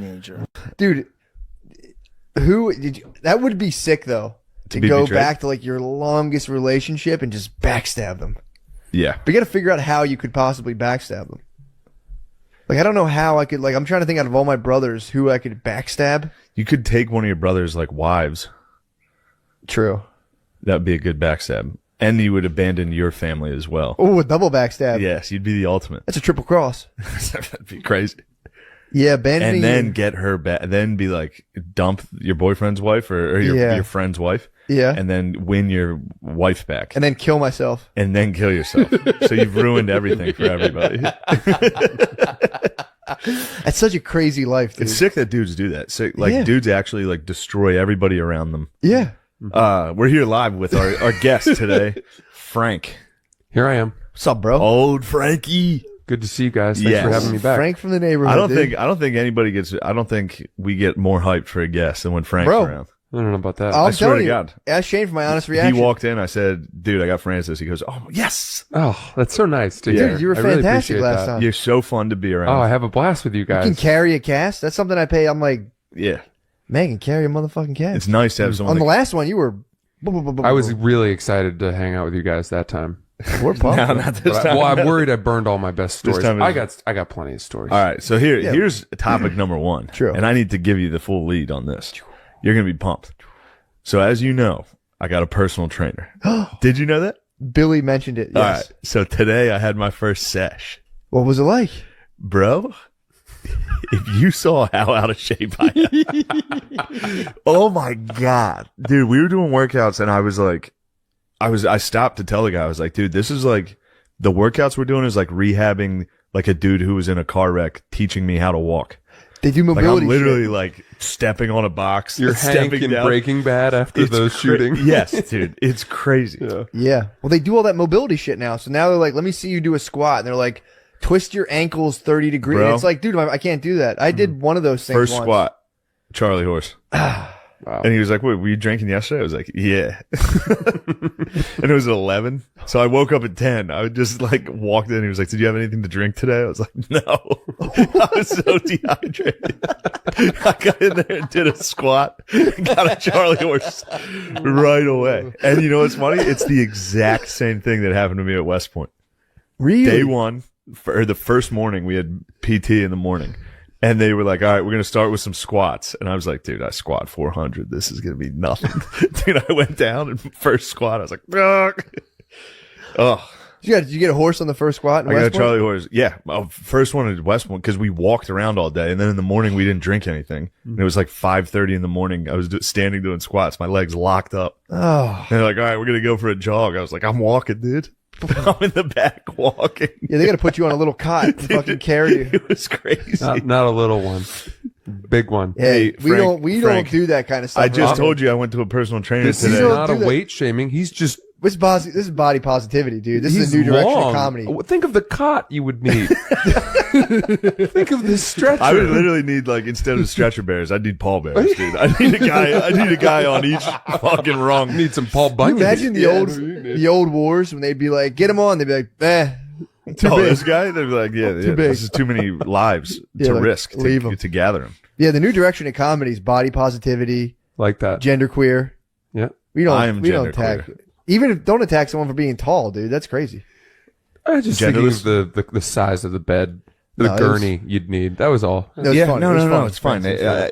teenager. Dude, that would be sick though. To go back to like your longest relationship and just backstab them. Yeah. But you got to figure out how you could possibly backstab them. Like, I don't know how I could, like, I'm trying to think out of all my brothers who I could backstab. You could take one of your brother's, like, wives. True. That would be a good backstab. And you would abandon your family as well. Oh, a double backstab. Yes, you'd be the ultimate. That's a triple cross. That'd be crazy. Yeah, abandoning. And then get her back. Then be like, dump your boyfriend's wife or your friend's wife. Yeah. And then win your wife back. And then kill myself. And then kill yourself. So you've ruined everything for everybody. That's such a crazy life, dude. It's sick that dudes do that. Sick, like, dudes actually, like, destroy everybody around them. Yeah. We're here live with our guest today, Frank. Here I am. What's up, bro? Old Frankie. Good to see you guys. Thanks for having me back. Frank from the neighborhood. I don't think we get more hyped for a guest than when Frank's around. I don't know about that. I swear to God. Ask Shane for my honest reaction. He walked in. I said, dude, I got Francis. He goes, oh, yes. Oh, that's so nice to hear. Dude, you were fantastic last time. You're so fun to be around. Oh, I have a blast with you guys. You can carry a cast. That's something I pay. I'm like, yeah. man, can carry a motherfucking cast. It's nice to have someone. On the last one, you were. I was really excited to hang out with you guys that time. We're pumped. No, not this time. Well, I'm worried I burned all my best stories. This time I got plenty of stories. All right, so here's topic number one. True. And I need to give you the full lead on this. You're gonna be pumped. So as you know, I got a personal trainer. Did you know that? Billy mentioned it. Yes. All right. So today I had my first sesh. What was it like? Bro, if you saw how out of shape I am. Oh my God. Dude, we were doing workouts and I was like, I stopped to tell the guy, I was like, dude, this is like, the workouts we're doing is like rehabbing like a dude who was in a car wreck teaching me how to walk. They do Like mobility I'm literally shit. like stepping on a box. You're Hank in down. Breaking Bad after those shootings. Yes, dude. It's crazy. Yeah. Well, they do all that mobility shit now. So now they're like, let me see you do a squat. And they're like, twist your ankles 30 degrees. Bro. And it's like, dude, I can't do that. I did one of those things First once. squat, Charlie Horse. Wow. And he was like, wait, were you drinking yesterday? I was like, yeah. And it was at 11. So I woke up at 10. I just like walked in. He was like, did you have anything to drink today? I was like, no. I was so dehydrated. I got in there and did a squat. Got a Charlie Horse right away. And you know what's funny? It's the exact same thing that happened to me at West Point. Really? Day one, for the first morning, we had PT in the morning. And they were like, all right, we're going to start with some squats. And I was like, dude, I squat 400. This is going to be nothing. Dude, I went down and first squat, I was like, oh. Did you get a horse on the first squat? I got a Charlie Horse. Yeah. My first one at West Point because we walked around all day. And then in the morning, we didn't drink anything. And it was like 5:30 in the morning. I was standing doing squats. My legs locked up. Oh. And they're like, all right, we're going to go for a jog. I was like, I'm walking, dude. I'm in the back walking. Yeah, they got to put you on a little cot and fucking carry you. It was crazy. Not a little one. Big one. Hey, Frank, we don't do that kind of stuff. I just told you I went to a personal trainer This today. is not a do that. weight shaming. He's just. This is body positivity, dude. This He's is a new direction long. of comedy. Think of the cot you would need. Think of the stretcher. I would literally need, like, instead of stretcher bears, I'd need pallbearers, dude. I need a guy on each fucking rung. Need some Paul Can Bunyan. you imagine the old wars when they'd be like, get him on. They'd be like, too big. This guy, they'd be like, big. this is too many lives to like, risk leave 'em. to gather him. Yeah, the new direction of comedy is body positivity, Like that. genderqueer. Yeah. We don't. I am we don't attack. genderqueer. Even if don't attack someone for being tall, dude. That's crazy. I was just thinking of the size of the bed, the gurney you'd need. That was all. No, it's fun. No, it's fine.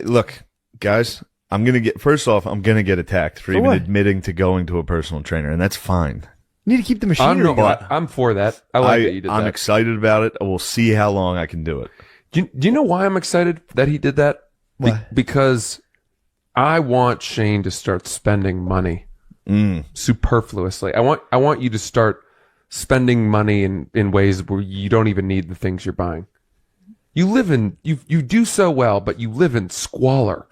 Look, guys, I'm going to get attacked for even what? admitting to going to a personal trainer, and that's fine. You need to keep the machinery going. I'm for that. I like that you did I'm that. excited about it. We'll see how long I can do it. Do you know why I'm excited that he did that? Why? Because I want Shane to start spending money superfluously. I want you to start spending money in ways where you don't even need the things you're buying. You do so well, but you live in squalor.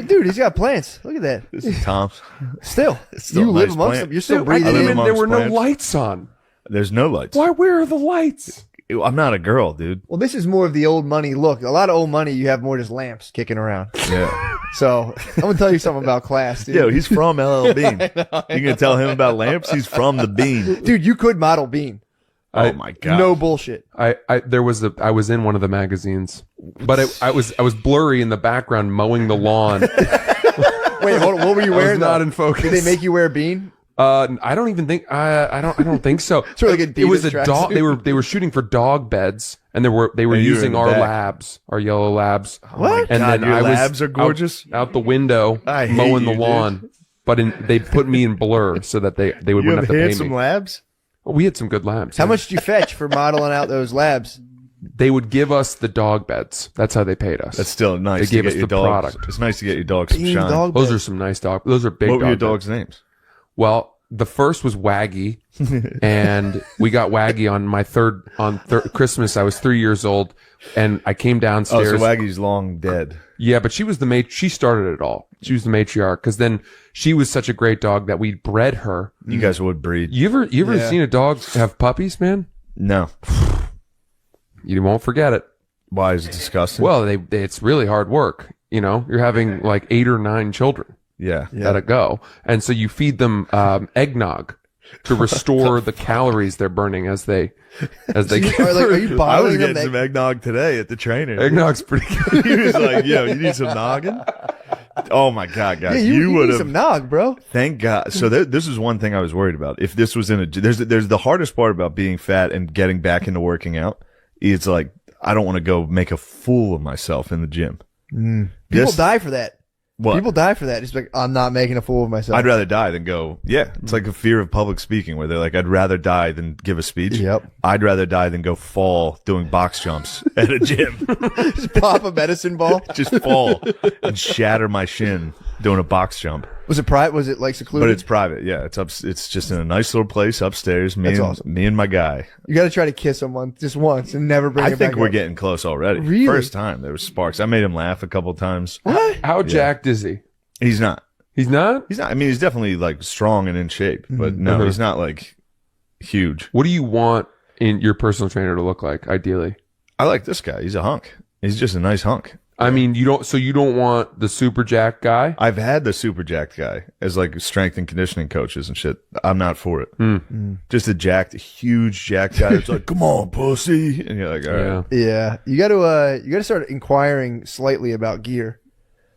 Dude, he's got plants. Look at that. This is Tom's. Still Still you a live nice amongst plant. them. You're still Dude, I breathing came in. in, there were no plants. lights on. There's no lights. Why? Where are the lights? I'm not a girl, dude. Well, this is more of the old money look. A lot of old money, you have more just lamps kicking around. Yeah. So I'm gonna tell you something about class, dude. Yo, he's from LL Bean. You gonna tell him about lamps? He's from the Bean. Dude, you could model Bean. Oh my god. No bullshit. I was in one of the magazines, but I was blurry in the background mowing the lawn. Wait, hold on. What were you I was wearing? not though? in focus. Did they make you wear a bean? I don't even think I don't think so. Sort of like It was a Adidas dog. tracksuit. They were shooting for dog beds, and they were And you were using in the our back. labs, our yellow labs. What? And God, then your I was labs are gorgeous. out the window I hate mowing the you, lawn. But they put me in blur so that they You wouldn't have have to pay handsome me. labs? We had some good labs. How yeah. much did you fetch for modeling out those labs? They would give us the dog beds. That's how they paid us. That's still nice They to gave get us your the dogs. product. It's nice to get your dogs some Bean shine. dog Those bed. are some nice dogs. Those are big. What were your dog dogs' names? Well, the first was Waggy, and we got Waggy on my third Christmas. I was 3 years old, and I came Oh, downstairs. so Waggy's long dead. Yeah, but she was she started it all. She was the matriarch because then she was such a great dog that we bred her. You guys would breed. You ever Yeah. seen a dog have puppies, man? No. You won't forget it. Why is it disgusting? Well, it's really hard work. You know, you're having like 8 or 9 children yeah. that go, and so you feed them eggnog to restore the calories they're burning as they Are you I was bottling getting them? some eggnog today at the trainer. Eggnog's pretty good. He was like, yo, you need some noggin? Oh my God, Yeah, guys. you you would need have. some nog, bro. Thank God. So this is one thing I was worried about. If this was in a, there's the hardest part about being fat and getting back into working out. Is like, I don't want to go make a fool of myself in the gym. People This- die for that. What? People die for that. It's like, I'm not making a fool of myself. I'd rather die than go. Yeah, it's like a fear of public speaking where they're like, I'd rather die than give a speech. Yep. I'd rather die than go fall doing box jumps at a gym. Just pop a medicine ball. Just fall and shatter my shin doing a box jump. Was it private? Was it like secluded? But it's private. Yeah, it's up. It's just in a nice little place upstairs. That's awesome. Me and my guy. You got to try to kiss someone just once and never bring I it think back we're up. getting close already. Really? First time there was sparks. I made him laugh a couple times. What? How jacked is he? He's not. He's not. He's not. I mean, he's definitely like strong and in shape, but no, he's not like huge. What do you want in your personal trainer to look like, ideally? I like this guy. He's a hunk. He's just a nice hunk. I mean, you don't want the super jack guy? I've had the super jacked guy as like strength and conditioning coaches and shit. I'm not for it. Just a huge jacked guy that's like, come on, pussy. And you're like, all right. Yeah. Yeah, you got to start inquiring slightly about gear.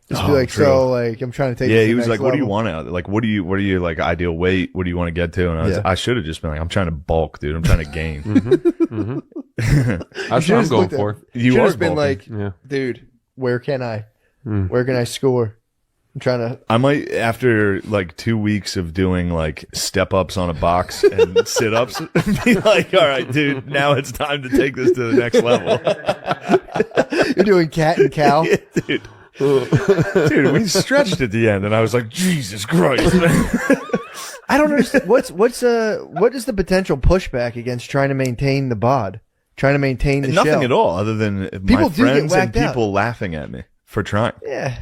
Just be Oh, like, true. so like, I'm trying to take. Yeah, this to he the was next like, what do you level. want out of it? Like, what do you like ideal weight? What do you want to get to? And Yeah. I should have just been like, I'm trying to bulk, dude. I'm trying to gain. That's what I'm Should've going looked at- for. You Should've are been bulking. like, Yeah. dude, where can I? Where can I score? I'm trying to. I might, after like 2 weeks of doing like step ups on a box and sit ups, be like, all right, dude, now it's time to take this to the next level. You're doing cat and cow. Yeah, dude. Dude, we stretched at the end, and I was like, Jesus Christ. I don't understand. What is the potential pushback against trying to maintain the bod, trying to maintain the Nothing shell? at all, other than People my do get friends and whacked out. people laughing at me for trying. Yeah,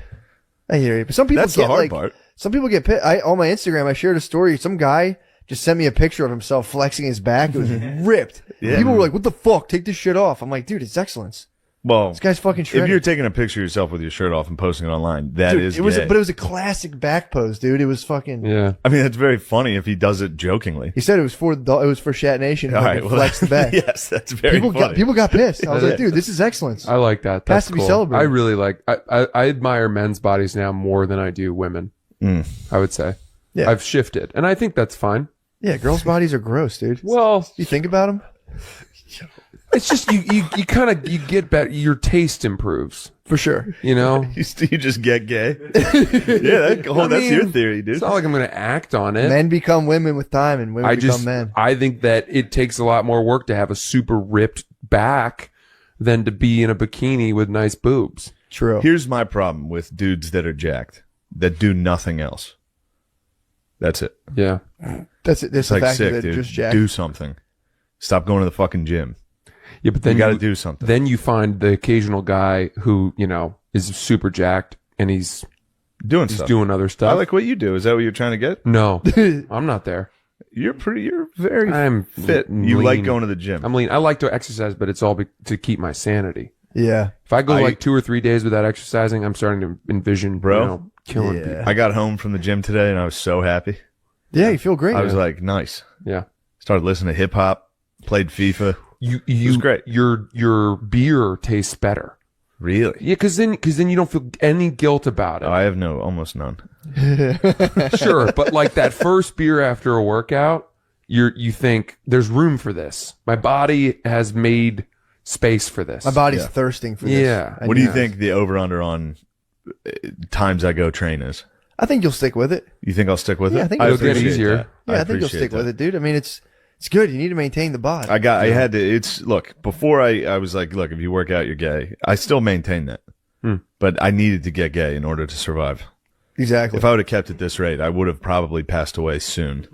I hear you. But some people That's get the hard like, part. some people get pissed. On my Instagram, I shared a story. Some guy just sent me a picture of himself flexing his back. It was ripped. Yeah. People were like, "What the fuck? Take this shit off." I'm like, dude, it's excellence. Well, This guy's fucking if shredded. you're taking a picture of yourself with your shirt off and posting it online, that Dude, is it was, gay. but it was a classic back pose, dude. It was fucking. Yeah. I mean, it's very funny if he does it jokingly. He said it was for Shat Nation. All All right, right, flex the back. yes, that's very funny. People got pissed. I was like, dude, this is excellence. I like that. Has That's to be cool. celebrated. I really like. I admire men's bodies now more than I do women. I would say. Yeah. I've shifted, and I think that's fine. Yeah, girls' bodies are gross, dude. Well, You think about them it's just you kind of you get better. Your taste improves. for sure. You know. You just get gay. Yeah, that's your mean, theory, dude. It's not like I'm going to act on it. Men become women with time, and women become men. I think that it takes a lot more work to have a super ripped back than to be in a bikini with nice boobs. True. Here's my problem with dudes that are jacked that do nothing else. That's it. Yeah. That's it. That's It's the like fact sick, that dude. just jacked. Do something. Stop going to the fucking gym. Yeah, but then You got to do something. Then you find the occasional guy who, is super jacked and he's Doing stuff. doing other I stuff. like what you do. Is that what you're trying to get? No, I'm not there. You're very I'm fit. You lean. like going to the gym. I'm lean. I like to exercise, but it's all to keep my sanity. Yeah. If I go I- like 2 or 3 days without exercising, I'm starting to envision, Bro. killing Yeah. people. I got home from the gym today and I was so happy. Yeah, you feel great. I was like, nice. Yeah. Started listening to hip hop. Played FIFA. You was great. Your beer tastes better. Really? Yeah, because then you don't feel any guilt about it. I have almost none. Sure, but like that first beer after a workout, you think there's room for this. My body has made space for this. My body's thirsting for this. Yeah. What do you think the over-under on times I go train is? I think you'll stick with it. You think I'll stick with Yeah, it? I think it'll get appreciate easier. that. Yeah, I think you'll appreciate stick that. with it, dude. I mean, it's good. You need to maintain the bod. I had to, look, before I was like, look, if you work out, you're gay. I still maintain that. But I needed to get gay in order to survive. Exactly. If I would have kept at this rate, I would have probably passed away soon.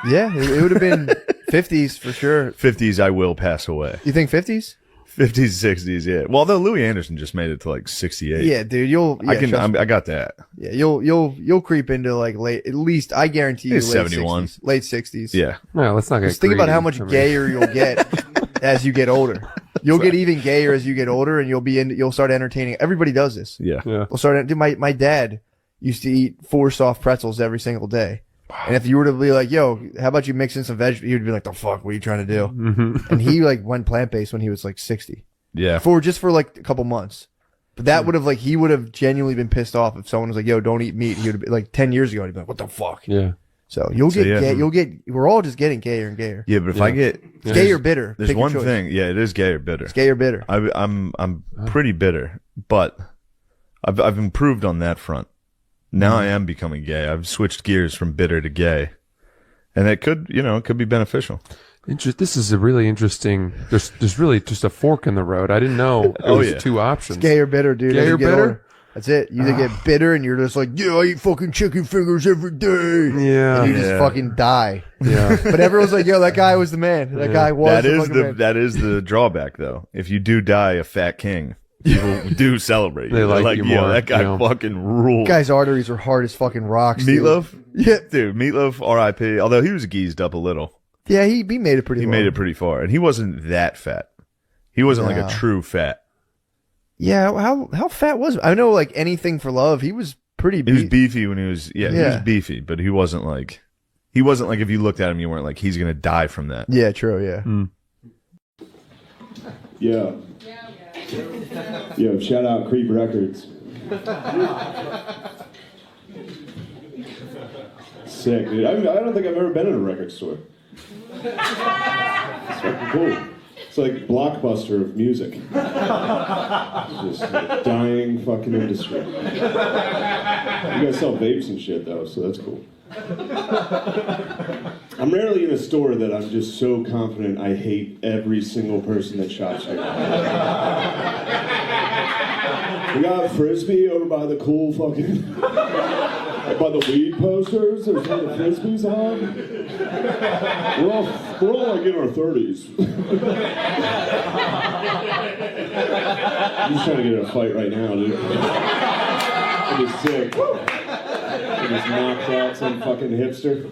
Yeah, it would have been 50s for sure. 50s, I will pass away. You think 50s? 50s, 60s, yeah. Well, though Louis Anderson just made it to like 68. Yeah, dude. I got that. Yeah, you'll creep into like late. At least I guarantee you, It's late 71. 60s, late 60s. Yeah. No, let's not get Just think about greedy. how much I mean, gayer you'll get as you get older. You'll get even gayer as you get older, and you'll start entertaining. Everybody does this. Yeah. Yeah. We'll start. Dude, my dad used to eat 4 soft pretzels every single day. And if you were to be like, yo, how about you mix in some veg? He would be like, the fuck, what are you trying to do? And he like went plant-based when he was like 60 Yeah. for like a couple months. But that would have like, he would have genuinely been pissed off if someone was like, yo, don't eat meat. He would have been like 10 years ago. He'd be like, what the fuck? Yeah. So you'll get yeah. gay. We're all just getting gayer and gayer. Yeah, but if I get It's gay or bitter. there's Pick your one choice. thing. Yeah, it is gay or bitter. It's gay or bitter. I'm pretty bitter, but I've improved on that front. Now I am becoming gay. I've switched gears from bitter to gay, and it could be beneficial. This is a really interesting. There's really just a fork in the road. I didn't know there was 2 options. Gay or bitter, dude. Gay As you or get bitter? older. That's it. You either get bitter and you're just like, yeah, I eat fucking chicken fingers every day. Yeah. And you just fucking die. Yeah. But everyone's like, yo, that guy was the man. That guy was That is the drawback, though. If you do die a fat king, people do celebrate. They you. They're like you yo, more, that guy you know. fucking ruled. Guy's arteries are hard as fucking rocks. dude. Meatloaf, Yeah. dude, Meatloaf, R.I.P. Although he was geezed up a little, Yeah, he made it pretty he far. made it pretty far, and he wasn't that fat. He wasn't like No. a true fat. Yeah, how fat was I know like Anything for Love, he was pretty He was beat. beefy when he was he was beefy, but he wasn't like if you looked at him, you weren't like he's gonna die from that. Yeah, true, yeah. Yeah. Yo, shout out Creep Records. Sick, dude. I don't think I've ever been in a record store. It's fucking cool. It's like Blockbuster of music. It's just a dying fucking industry. You guys sell vapes and shit though, so that's cool. I'm rarely in a store that I'm just so confident I hate every single person that shops here. We got Frisbee over by the cool fucking... by the weed posters, there's where the Frisbees on. We're all like in our 30s. I'm just trying to get in a fight right now, dude. I'm just sick. I just knocked out some fucking hipster.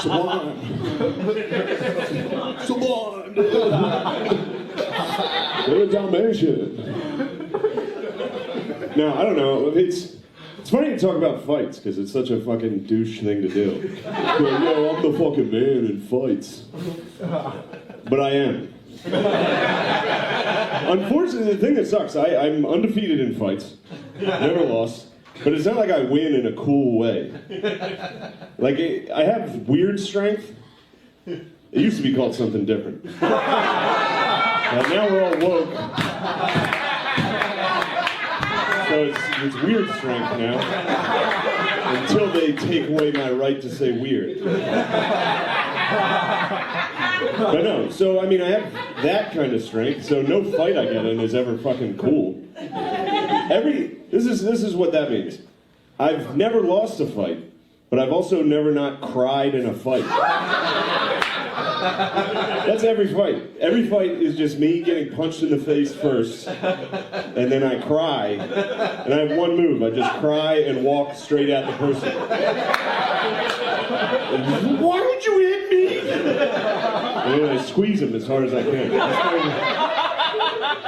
Sublime. Sublime, dude. They're a Dalmatian. Now, I don't know, it's funny to talk about fights, because it's such a fucking douche thing to do. Like, yo, I'm the fucking man in fights. But I am. Unfortunately, the thing that sucks, I'm undefeated in fights. Never lost. But it's not like I win in a cool way. Like, I have weird strength. It used to be called something different. But now we're all woke. So it's weird strength now. Until they take away my right to say weird. But no, so I mean I have that kind of strength, so no fight I get in is ever fucking cool. This is what that means. I've never lost a fight, but I've also never not cried in a fight. That's every fight. Every fight is just me getting punched in the face first, and then I cry, and I have one move. I just cry and walk straight at the person. And, why would you hit me? And then I squeeze him as hard as I can.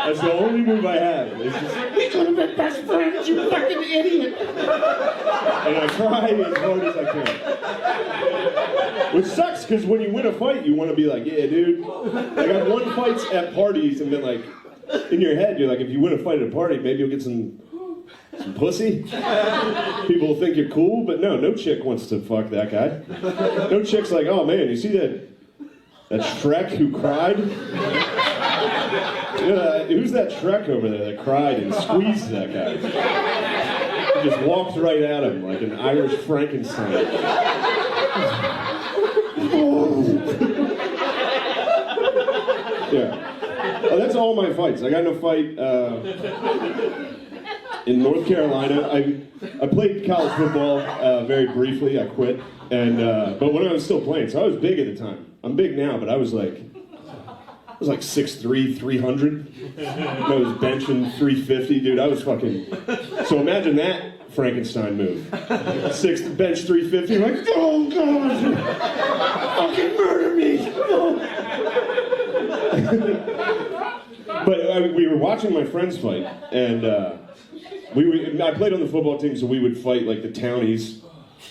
That's the only move I have. It's just like, we could have been best friends, you fucking idiot. And I cry as hard as I can. Which sucks, because when you win a fight, you want to be like, yeah, dude. Like, I've won fights at parties and been like, in your head, you're like, if you win a fight at a party, maybe you'll get some pussy. People will think you're cool, but no chick wants to fuck that guy. No chick's like, oh man, you see that Shrek who cried? Who's that Shrek over there that cried and squeezed that guy? He just walked right at him like an Irish Frankenstein. Yeah. Oh, that's all my fights. I got in a fight in North Carolina. I played college football very briefly. I quit, and but when I was still playing, so I was big at the time. I'm big now, but I was like 6'3", 300. I was benching 350, dude. I was fucking. So imagine that Frankenstein move. Bench 350. Like, oh god, fucking murder me. But we were watching my friends fight, and I played on the football team, so we would fight like the townies.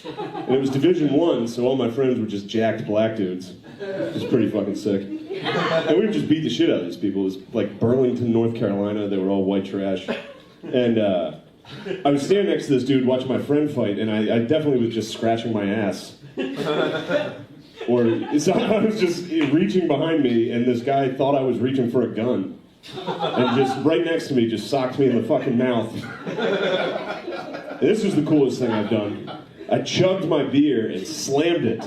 And it was Division I, so all my friends were just jacked black dudes. It was pretty fucking sick. And we would just beat the shit out of these people. It was like Burlington, North Carolina. They were all white trash. And I was standing next to this dude watching my friend fight, and I definitely was just scratching my ass. Or so I was just reaching behind me, and this guy thought I was reaching for a gun. And just right next to me, just socked me in the fucking mouth. And this was the coolest thing I've done. I chugged my beer and slammed it.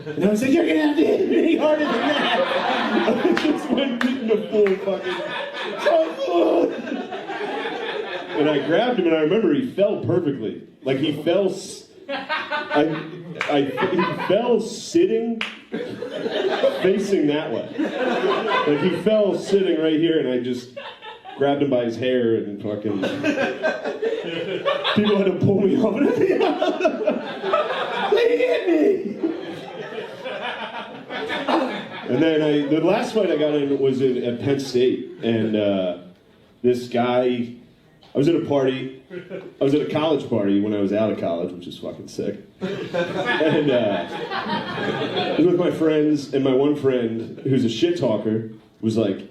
And I was like, you're gonna have to hit me any harder than that. I just went into full fucking... And I grabbed him, and I remember he fell perfectly. Like, he fell... he fell sitting, facing that way. Like, he fell sitting right here, and I just grabbed him by his hair and fucking... People had to pull me off. They hit me! And then the last fight I got in was at Penn State, and this guy... I was at a party. I was at a college party when I was out of college, which is fucking sick. And I was with my friends, and my one friend, who's a shit talker, was like,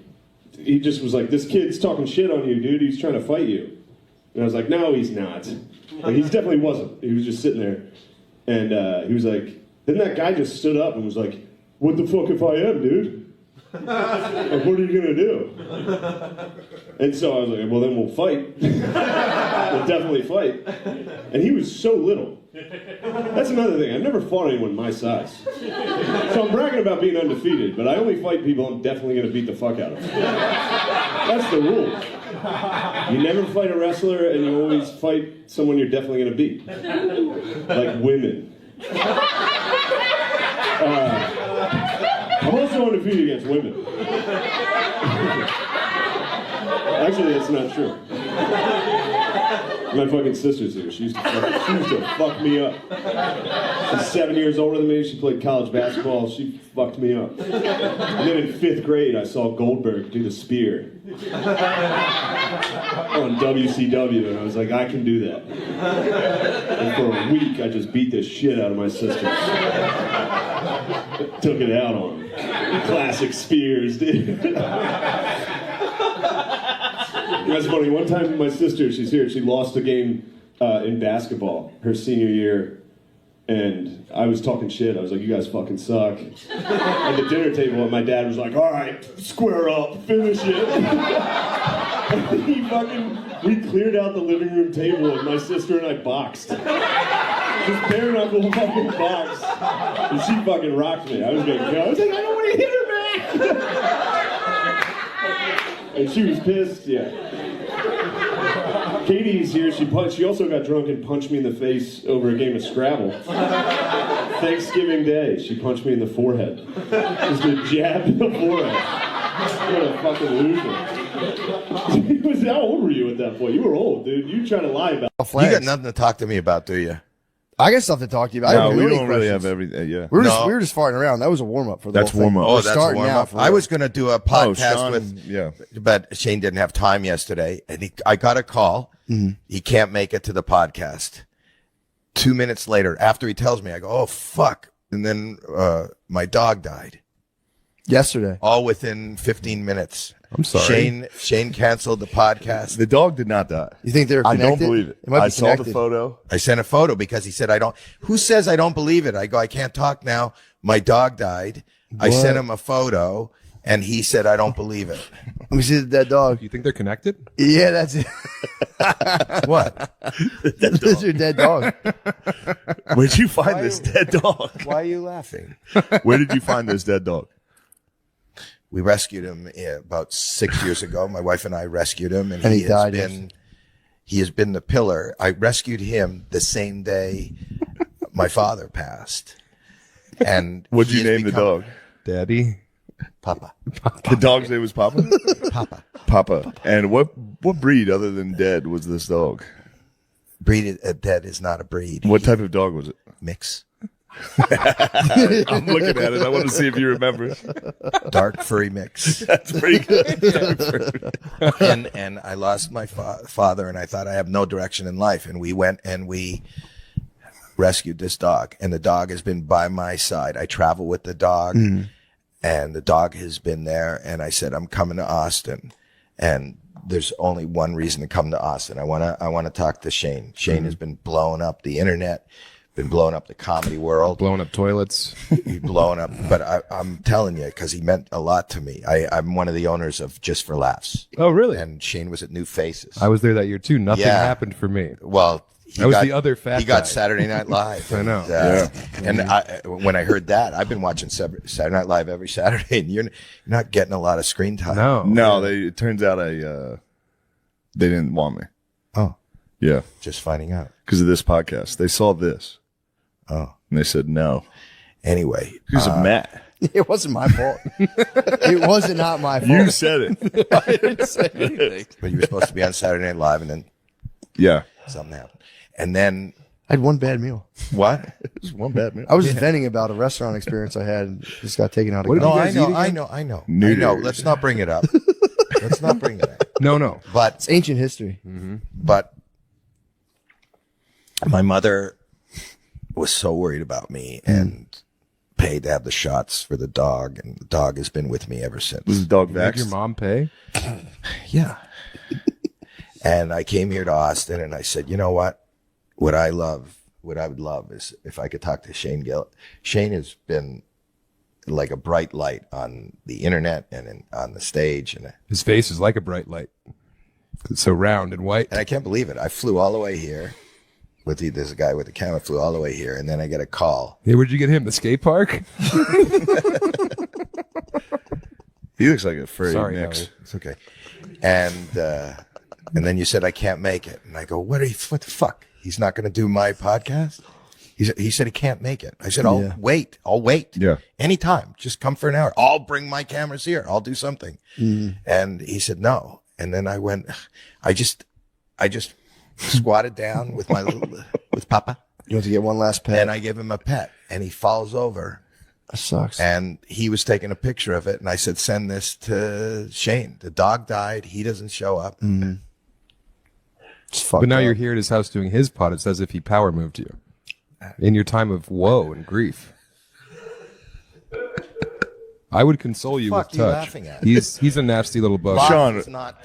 he just was like, this kid's talking shit on you, dude. He's trying to fight you. And I was like, no, he's not. Like, he definitely wasn't. He was just sitting there. And he was like, then that guy just stood up and was like, what the fuck if I am, dude? Like, what are you gonna do? And so I was like, well, then we'll fight. We'll definitely fight. And he was so little. That's another thing. I've never fought anyone my size. So I'm bragging about being undefeated, but I only fight people I'm definitely gonna beat the fuck out of. That's the rule. You never fight a wrestler, and you always fight someone you're definitely gonna beat. Like women. I'm also undefeated against women. Actually, that's not true. My fucking sister's here. She used to fuck me up. She's 7 years older than me. She played college basketball. She fucked me up. And then in 5th grade, I saw Goldberg do the spear on WCW, and I was like, I can do that. And for a week, I just beat the shit out of my sister. Took it out on him. Classic spears, dude. That's funny. One time, my sister, she's here, she lost a game in basketball her senior year, and I was talking shit. I was like, you guys fucking suck. At the dinner table, and my dad was like, all right, square up, finish it. And we cleared out the living room table, and my sister and I boxed. Just bare knuckle fucking box. And she fucking rocked me. I was getting killed. I was like, I don't want to hit her back. And she was pissed, yeah. Katie's here. She also got drunk and punched me in the face over a game of Scrabble. Thanksgiving Day, she punched me in the forehead. Just a jab in the forehead. What a fucking loser. How old were you at that point? You were old, dude. You trying to lie about it. You got nothing to talk to me about, do you? I got stuff to talk to you about. I No, have a we million don't really have questions. everything. Yeah. We were just farting around. That was a warm up for the That's whole thing. warm-up. Oh, We're that's a starting warm now up. for I real. was going to do a podcast Sean, with, yeah. but Shane didn't have time yesterday, and I got a call. He can't make it to the podcast. 2 minutes later, after he tells me, I go, "Oh fuck!" And then my dog died. yesterday. All within 15 minutes. I'm sorry. Shane canceled the podcast. The dog did not die. You think they're I connected? don't believe it. It might be I saw connected. the photo. I sent a photo because he said, I don't. Who says I don't believe it? I go, I can't talk now. My dog died. I sent him a photo, and he said, I don't believe it. Let me see the dead dog. You think they're connected? Yeah, that's it. What? That's your dead dog. Where'd you find this dead dog? Why are you laughing? Where did you find this dead dog? We rescued him about 6 years ago. My wife and I rescued him, and, And he has died, been he has been the pillar. I rescued him the same day my father passed. And What'd he you has name the become- dog? Daddy. Papa. The dog's name was Papa? Papa. Papa. And what breed other than dead was this dog? Breed dead is not a breed. What type of dog was it? Mix. I'm looking at it. I want to see if you remember. Dark furry mix. That's pretty good. and I lost my father, and I thought I have no direction in life. And we went and we rescued this dog, and the dog has been by my side. I travel with the dog, and the dog has been there. And I said, I'm coming to Austin, and there's only one reason to come to Austin. I want to talk to Shane. Shane has been blowing up the internet, been blowing up the comedy world. Blowing up toilets. He's blowing up, but I'm telling you, because he meant a lot to me. I'm one of the owners of Just for Laughs, Oh, really? and Shane was at New Faces. I was there that year too. Nothing Yeah. happened for me. Well, I was the other fat He got guy. Saturday Night Live. I know. And when I heard that, I've been watching Saturday Night Live every Saturday, and you're not getting a lot of screen time. No. No, it turns out they didn't want me. Oh, Yeah. just finding out. Because of this podcast. They saw this. Oh, And they said no. anyway, Because of Matt. It wasn't my fault. It wasn't not my fault. You said it. I didn't say anything. but you were supposed to be on Saturday Night Live, and then Yeah. something happened. And then I had one bad meal. what? Just one bad man. I was just venting about a restaurant experience I had and just got taken out of What did No, context. you I guys know, eat I again? know, I know, New I know. Year's. Let's not bring it up. Let's not bring it up. No. But It's ancient history. But my mother was so worried about me and paid to have the shots for the dog, and the dog has been with me ever since. Was the dog Did your vaxxed? mom pay? Yeah. And I came here to Austin, and I said, you know what? What I would love is if I could talk to Shane Gill. Shane has been like a bright light on the internet and on the stage, and His face is like a bright light. It's so round and white. I can't believe it. I flew all the way here there's a guy with a camera, flew all the way here, and then I get a call. Hey, where'd you get him? The skate park? He looks like a furry Sorry, mix. Howie. It's okay. And then you said I can't make it, and I go, what the fuck? He's not going to do my podcast? He said he can't make it. I said, I'll wait. Yeah. Anytime. Just come for an hour. I'll bring my cameras here. I'll do something. And he said no. And then I went. I just squatted down with with Papa, You want to get one last pet? and I give him a pet, and he falls over. That sucks. And he was taking a picture of it, and I said, send this to Shane. The dog died. He doesn't show up. It's fucked But now up. you're here at his house doing his pod. It's as if he power moved you in your time of woe and grief. I would console you Fuck with you touch. laughing at? He's a nasty little bug. Sean- It's not.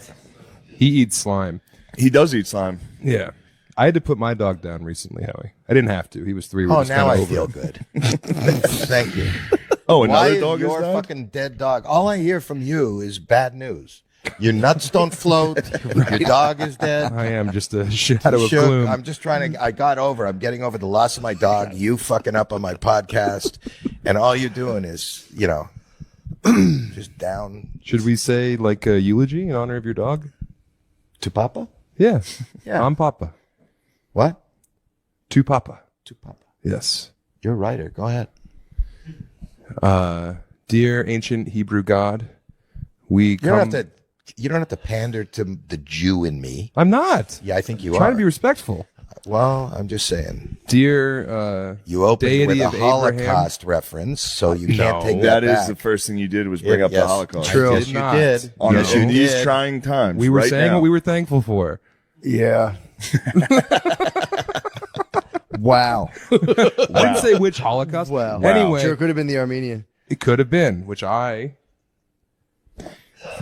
He eats slime. He does eat slime. Yeah. I had to put my dog down recently, Howie. I didn't have to. He was 3. We're Oh, just now kinda I over feel it. good. Thank you. Oh, Why another is dog is your died? fucking dead dog? All I hear from you is bad news. Your nuts don't float. Your dog is dead. I am just a shadow of Shook. gloom. I'm just trying to. I'm getting over the loss of my dog. You fucking up on my podcast, and all you're doing is, just down Should we say like a eulogy in honor of your dog? to Papa. Yeah. Yeah. I'm Papa. What? To Papa. To Papa. Yes. You're a writer. Go ahead. Dear ancient Hebrew God, we You come. don't have to pander to the Jew in me. I'm not. Yeah, I think you I'm trying are. to be respectful. Well, I'm just saying. Dear You opened deity with a of Abraham. Holocaust reference, so you can't take That that is back. the first thing you did was bring up the Yes. Holocaust. True. Yes, Did you not. did. On Yes, in you these did. trying times. We were right saying now. what we were thankful for. Yeah. Wow. I didn't say which Holocaust. Wow. Anyway, Sure, it could have been the Armenian. it could have been, which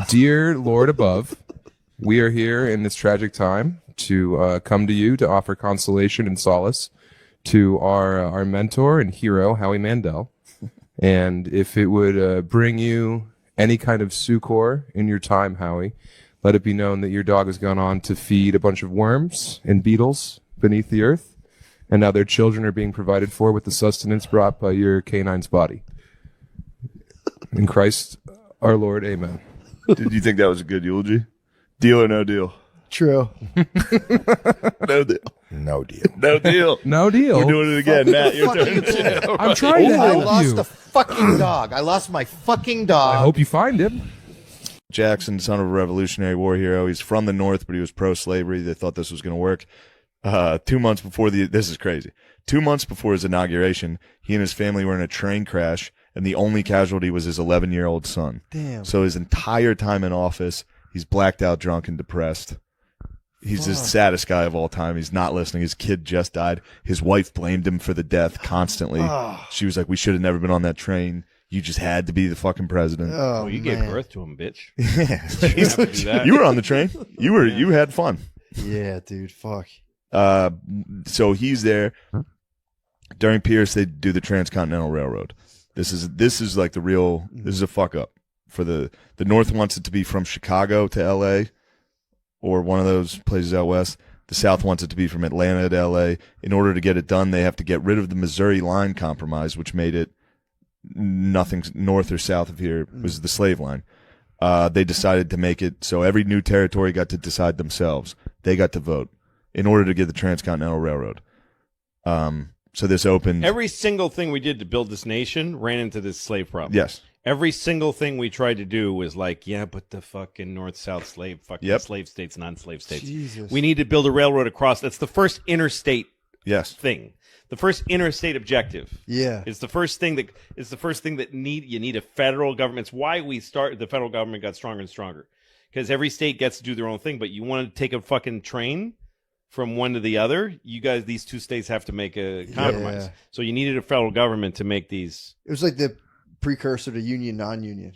dear Lord above, we are here in this tragic time to come to you to offer consolation and solace to our mentor and hero, Howie Mandel. And if it would bring you any kind of succor in your time, Howie, let it be known that your dog has gone on to feed a bunch of worms and beetles beneath the earth, and now their children are being provided for with the sustenance brought by your canine's body. In Christ our Lord, amen. Did you think that was a good eulogy? Deal or no deal? True. No deal. No deal. No deal. No deal. We're doing it again, Matt. Your turn. I'm trying to I help lost you. a fucking dog. I lost my fucking I dog. hope you find him. Jackson, son of a Revolutionary War hero. He's from the North, but he was pro-slavery. They thought this was going to work. 2 months before this is crazy. 2 months before his inauguration, he and his family were in a train crash, and the only casualty was his 11-year-old son. Damn. So his entire time in office, he's blacked out, drunk, and depressed. He's the saddest guy of all time. He's not listening. His kid just died. His wife blamed him for the death constantly. She was like, "We should have never been on that train. You just had to be the fucking president." Oh, You man. gave birth to him, bitch. Yeah. have to do that. You were on the train. You had fun. Yeah, dude. Fuck. So he's there. During Pierce, they do the Transcontinental Railroad. This is like the real. This is a fuck up for the North wants it to be from Chicago to L.A. or one of those places out west. The South wants it to be from Atlanta to L.A. In order to get it done, they have to get rid of the Missouri Line Compromise, which made it nothing north or south of here. It was the slave line. They decided to make it so every new territory got to decide themselves. They got to vote in order to get the Transcontinental Railroad. So this opened. Every single thing we did to build this nation ran into this slave problem. Yes. Every single thing we tried to do was like, yeah, but the fucking north-south slave, fucking slave states, non-slave states. Jesus. We need to build a railroad across. That's the first interstate Yes. thing. The first interstate objective. Yeah. It's the first thing that you need a federal government. It's why the federal government got stronger and stronger. Because every state gets to do their own thing, but you want to take a fucking train from one to the other, these two states have to make a compromise. Yeah. So you needed a federal government to make these. It was like the precursor to union, non-union.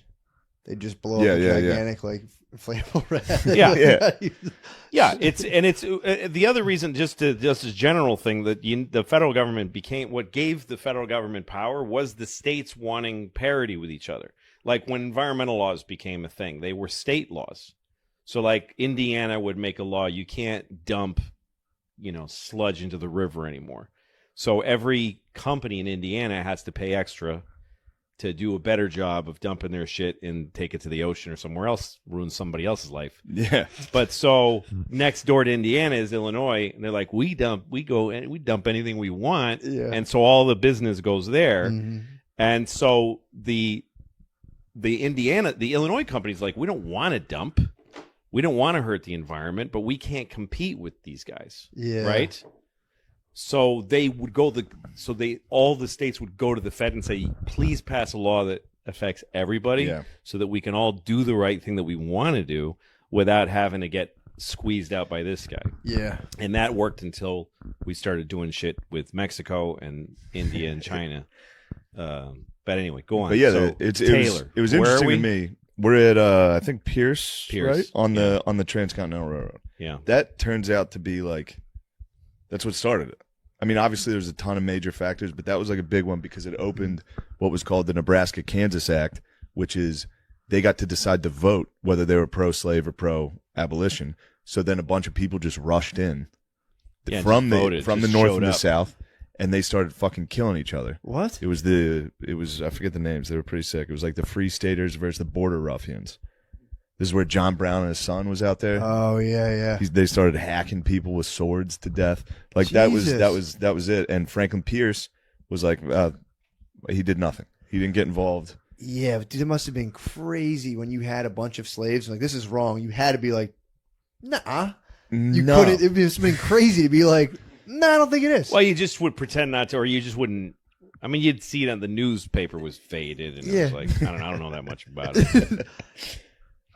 They just blow Yeah, up a yeah, yeah. gigantic, like, inflatable rat. Yeah. Yeah. Yeah, it's the other reason, just as general thing, that the federal government became what gave the federal government power was the states wanting parity with each other. Like when environmental laws became a thing, they were state laws. So like Indiana would make a law, you can't dump, sludge into the river anymore. So every company in Indiana has to pay extra to do a better job of dumping their shit and take it to the ocean or somewhere else, ruin somebody else's life. Yeah. But so next door to Indiana is Illinois, and they're like, we dump anything we want, Yeah. and so all the business goes there, Mhm. and so the Illinois company's like, we don't want to dump, we don't want to hurt the environment, but we can't compete with these guys, Yeah. right? So they would all the states would go to the Fed and say, please pass a law that affects everybody, Yeah. so that we can all do the right thing that we want to do without having to get squeezed out by this guy. Yeah. And that worked until we started doing shit with Mexico and India and China. But anyway, go on. But yeah, So, it Taylor, was where are interesting we? to me. We're at I think Pierce, Pierce, right? On the Transcontinental Railroad. Yeah. That turns out to be like that's what started it. I mean, obviously there's a ton of major factors, but that was like a big one because it opened what was called the Nebraska-Kansas Act, which is they got to decide to vote whether they were pro-slave or pro-abolition. So then a bunch of people just rushed in from the north and the south, and they started fucking killing each other. What? It was I forget the names. They were pretty sick. It was like the Free Staters versus the Border Ruffians. This is where John Brown and his son was out there. Oh, yeah, yeah. They started hacking people with swords to death. Like Jesus. that was it. And Franklin Pierce was like, he did nothing. He didn't get involved. Yeah, but dude, it must have been crazy when you had a bunch of slaves. Like, this is wrong. You had to be like, nah. You No. couldn't. It must have been crazy to be like, No, I don't think it is. Well, you just would pretend not to, or you just wouldn't. I mean, you'd see it on the newspaper was faded, and it was like, I don't know that much about it.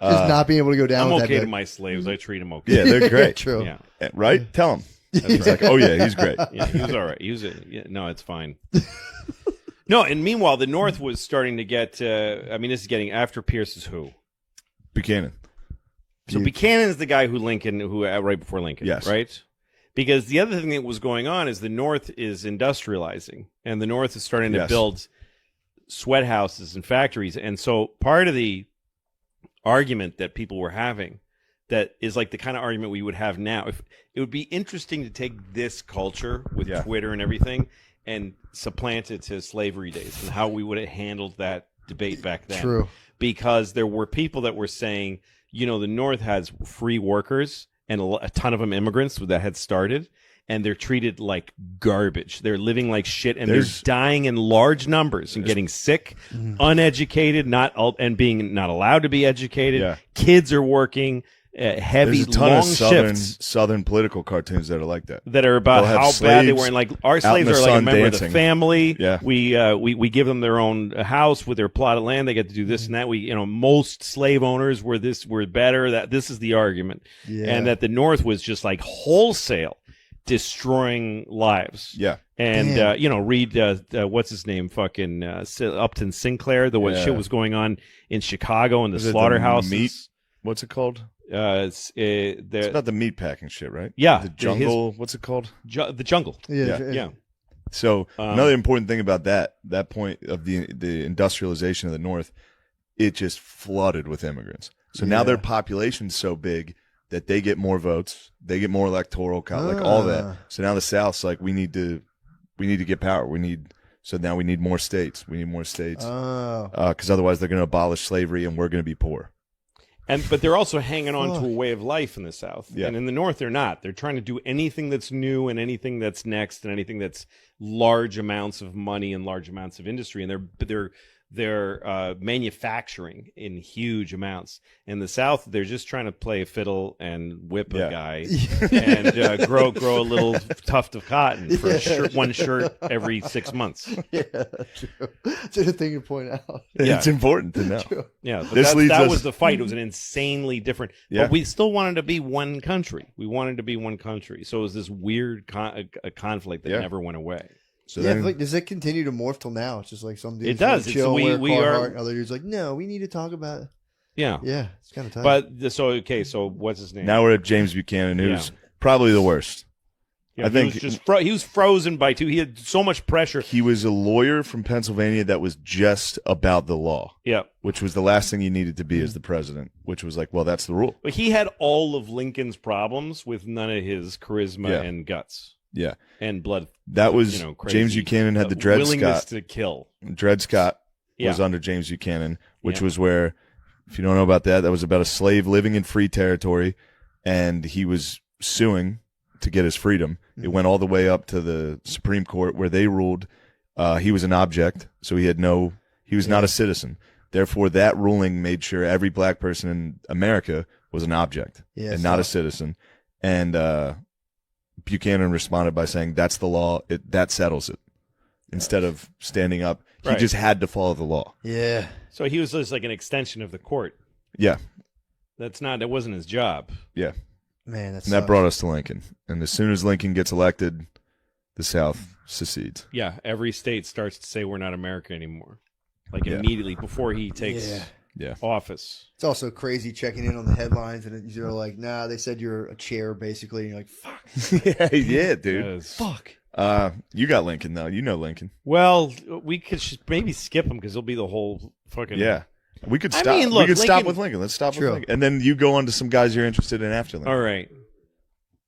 Just not being able to go down. I'm with okay that to bit. my slaves. I treat them okay. Yeah, they're great. True. Yeah. Right? Tell him. He's like, oh yeah, he's great. Yeah, he was all right. No, it's fine. No, and meanwhile, the North was starting to get. I mean, this is getting after Pierce is who? Buchanan. So Buchanan is the guy who right before Lincoln. Yes. Right. Because the other thing that was going on is the North is industrializing, and the North is starting to build sweat houses and factories. And so part of the argument that people were having that is like the kind of argument we would have now. If it would be interesting to take this culture with Twitter and everything and supplant it to slavery days and how we would have handled that debate back then. True. Because there were people that were saying, the North has free workers and a ton of them immigrants that had started, and they're treated like garbage. They're living like shit, and they're dying in large numbers and getting sick, uneducated, and being not allowed to be educated. Yeah. Kids are working heavy, There's a ton long of shifts southern political cartoons that are like that. that are about They'll have how bad they slaves were. And like our out in slaves the are like a sun member of dancing. the family. Yeah. We give them their own house with their plot of land. They get to do this and that. Most slave owners were better. That this is the argument, and that the North was just like wholesale destroying lives. Yeah. And read what's his name, fucking Upton Sinclair. Shit was going on in Chicago and the Is it slaughterhouses. meat? What's it called? It's about the meat packing shit, right? Yeah. The jungle. What's it called? The jungle. Yeah. So another important thing about that point of the industrialization of the North, it just flooded with immigrants. So now their population's so big that they get more votes, they get more electoral, like all that. So now the South's like, we need to get power. So now we need more states. We need more states because otherwise they're going to abolish slavery and we're going to be poor. But they're also hanging on to a way of life in the South. Yeah. And in the North, they're not. They're trying to do anything that's new and anything that's next and anything that's large amounts of money and large amounts of industry. And they're manufacturing in huge amounts. In the South, they're just trying to play a fiddle and whip a guy and grow a little tuft of cotton for one shirt every 6 months. Yeah, true. It's a good thing to point out. Yeah. It's important to know. True. Yeah, but This leads that us- was the fight. It was an insanely different. Yeah. But we still wanted to be one country. We wanted to be one country. So it was this weird conflict that never went away. So Yeah, then, like, does it continue to morph till now? It's just like some dudes It does. wanna chill, It's- wear we are- Carhartt, and other dudes like, no, we need to talk about it. Yeah. Yeah, it's kind of tough. But so what's his name? now we're at James Buchanan, who's probably the worst. Yeah, I think he was frozen by two. He had so much pressure. he was a lawyer from Pennsylvania that was just about the law, Yeah. which was the last thing he needed to be as the president, which was like, well, that's the rule. But he had all of Lincoln's problems with none of his charisma and guts Yeah. and blood. That was crazy, James Buchanan had the Dred willingness Scott. to kill. Dred Scott was Yeah. under James Buchanan, which Yeah. was where, if you don't know about that, that was about a slave living in free territory, and he was suing to get his freedom. It went all the way up to the Supreme Court where they ruled he was an object, so he was not a citizen. Therefore, that ruling made sure every black person in America was an object and not a citizen. And Buchanan responded by saying, that's the law. That settles it. Instead of standing up, he Right. just had to follow the law. yeah. So he was just like an extension of the court. Yeah. That wasn't his job. Yeah. Man, And that brought us to Lincoln. And as soon as Lincoln gets elected, the South secedes. Yeah, every state starts to say we're not America anymore. Like Yeah. immediately before he takes Yeah. office. It's also crazy checking in on the headlines, and you're like, nah, they said you're a chair, basically. And you're like, fuck. yeah, dude. Yes. Fuck. You got Lincoln, though. You know Lincoln. Well, we could maybe skip him because he'll be the whole fucking. Yeah. We could I stop. mean, look, we could stop Lincoln- with Lincoln. Let's stop True. with Lincoln. And then you go on to some guys you're interested in after Lincoln. All right.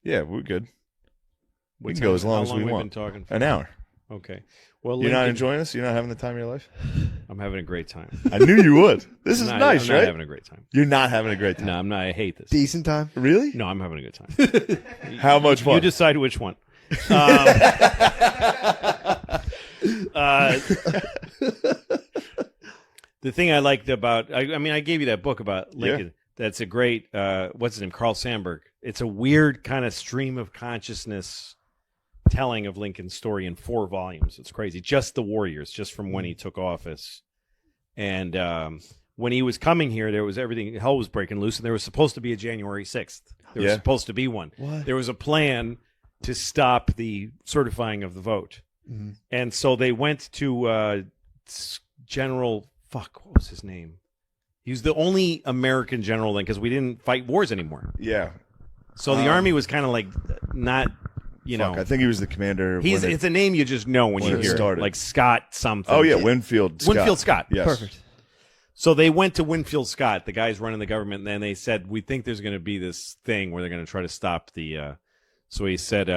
Yeah, we're good. We What can go time- as long how as we we've want. Been talking for? An hour. Okay. Well, You're not Lincoln- enjoying this? You're not having the time of your life? I'm having a great time. I knew you would. This is I'm nice, not right? having a great time. You're not having a great time. No, I'm not. I hate this. Decent time. Really? No, I'm having a good time. How much fun? You decide which one. The thing I liked about, I mean, I gave you that book about Lincoln. That's a great, what's his name? Carl Sandburg. It's a weird kind of stream of consciousness telling of Lincoln's story in 4 volumes. It's crazy. Just the warriors, just from when he took office. And when he was coming here, there was everything. Hell was breaking loose, and there was supposed to be a January 6th. There was supposed to be one. What? There was a plan to stop the certifying of the vote. And so they went to General, what was his name? He was the only American general then, because we didn't fight wars anymore. Yeah. So the army was kind of like not, I think he was the commander. It's a name you just know when you hear it. Like Scott something. Oh, yeah, Winfield Scott. Winfield Scott. Yes. Perfect. So they went to Winfield Scott, the guys running the government, and then they said, we think there's going to be this thing where they're going to try to stop the so he said,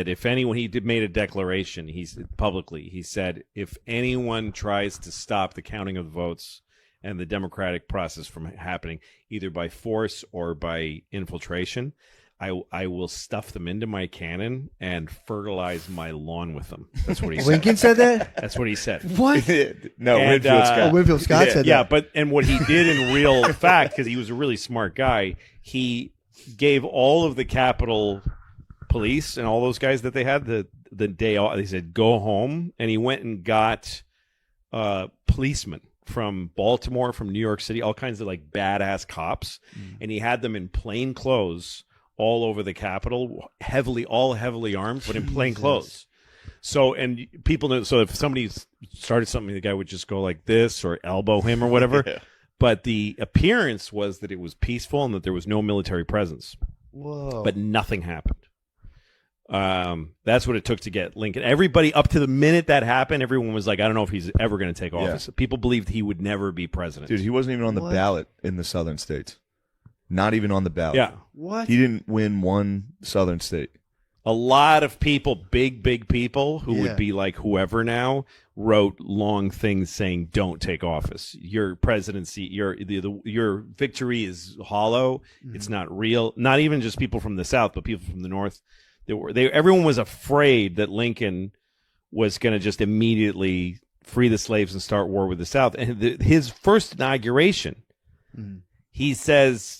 if anyone, made a declaration, publicly, he said, if anyone tries to stop the counting of the votes and the democratic process from happening, either by force or by infiltration, I will stuff them into my cannon and fertilize my lawn with them. That's what he said. Lincoln said that? That's what he said. What? No, And, Winfield Scott. Oh, Winfield Scott said Yeah, that. and what he did in real fact, because he was a really smart guy, he gave all of the Capitol Police and all those guys that they had the day off. They said go home, and he went and got policemen from Baltimore, from New York City, all kinds of like badass cops, and he had them in plain clothes all over the Capitol, all heavily armed, but in plain clothes. So, and people know, so if somebody started something, the guy would just go like this or elbow him or whatever. Yeah. But the appearance was that it was peaceful and that there was no military presence. Whoa. But nothing happened. That's what it took to get Lincoln. Everybody, up to the minute that happened, everyone was like, I don't know if he's ever going to take office. People believed he would never be president. Dude, he wasn't even on the ballot in the southern states. Not even on the ballot. Yeah. What? He didn't win one southern state. A lot of people, big people who would be like whoever now, wrote long things saying, don't take office. Your presidency, your victory is hollow. It's not real. Not even just people from the South, but people from the North. Everyone was afraid that Lincoln was going to just immediately free the slaves and start war with the South. And his first inauguration, he says,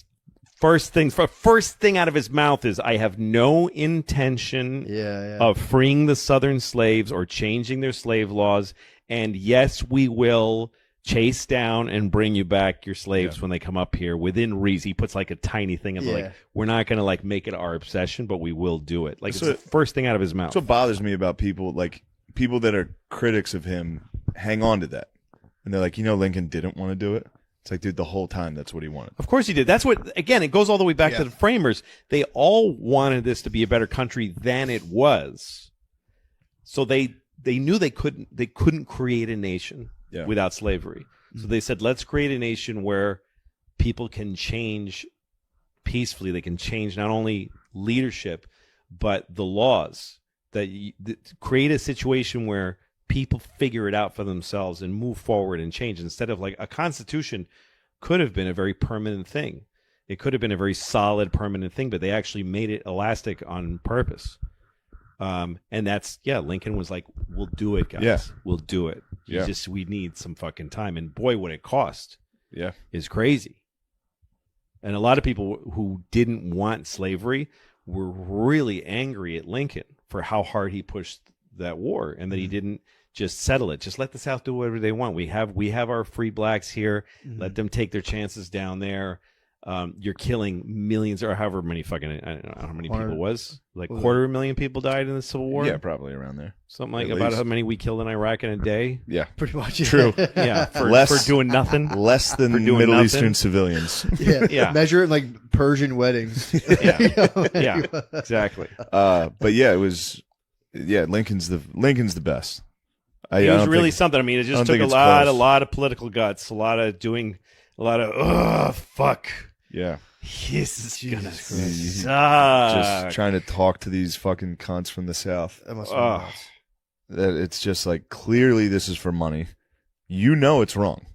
first thing out of his mouth is, I have no intention of freeing the Southern slaves or changing their slave laws. And yes, we will chase down and bring you back your slaves when they come up here within reason. He puts like a tiny thing of like, we're not going to like make it our obsession, but we will do it. Like, it's the first thing out of his mouth. That's what bothers me about people, like people that are critics of him hang on to that. And they're like, Lincoln didn't want to do it. It's like, dude, the whole time that's what he wanted. Of course he did. That's what, again, it goes all the way back to the framers. They all wanted this to be a better country than it was. So they knew they couldn't create a nation without slavery. So they said, let's create a nation where people can change peacefully. They can change not only leadership, but the laws. That create a situation where people figure it out for themselves and move forward and change, instead of like a constitution could have been a very permanent thing. It could have been a very solid, permanent thing, but they actually made it elastic on purpose. And that's, Lincoln was like, we'll do it, guys. Yeah. We'll do it. We need some fucking time. And boy, what it cost is crazy. And a lot of people who didn't want slavery were really angry at Lincoln for how hard he pushed that war, and that he didn't just settle it. Just let the South do whatever they want. We have our free blacks here. Let them take their chances down there. You're killing millions, or however many fucking, I don't know how many people it was. Like 250,000 people died in the Civil War. Yeah, probably around there. Something like about how many we killed in Iraq in a day. Yeah, pretty much. True. For doing nothing. Less than Middle Eastern civilians. Measure it in like Persian weddings. Exactly. But it was. Lincoln's the best. He was really something. I mean, it just took a lot of political guts, a lot of fuck. Yeah. This is gonna suck. Just trying to talk to these fucking cunts from the South. That must be nuts. That it's just like, clearly this is for money. It's wrong.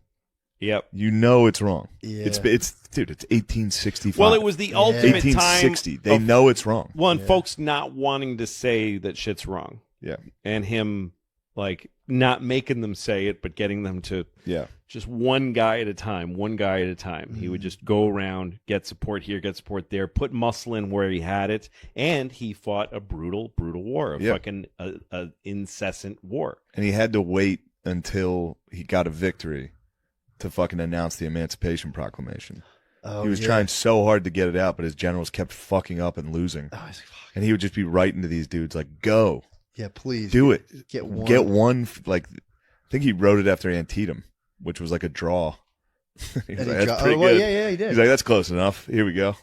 Yep. It's wrong. Yeah. It's 1865. Well, it was the ultimate 1860. time. They know it's wrong. Well, and folks not wanting to say that shit's wrong. Yeah. And him like not making them say it, but getting them to Just one guy at a time, one guy at a time. He would just go around, get support here, get support there, put muscle in where he had it, and he fought a brutal, brutal war, a incessant war. And he had to wait until he got a victory to fucking announce the Emancipation Proclamation. Oh, he was trying so hard to get it out, but his generals kept fucking up and losing. Oh, he's like, fuck. And he would just be writing to these dudes like, "Go, Yeah, please do it, Get one. get one." Like, I think he wrote it after Antietam, which was like a draw. He was like, "That's pretty good." Yeah, he did. He's like, "That's close enough. Here we go.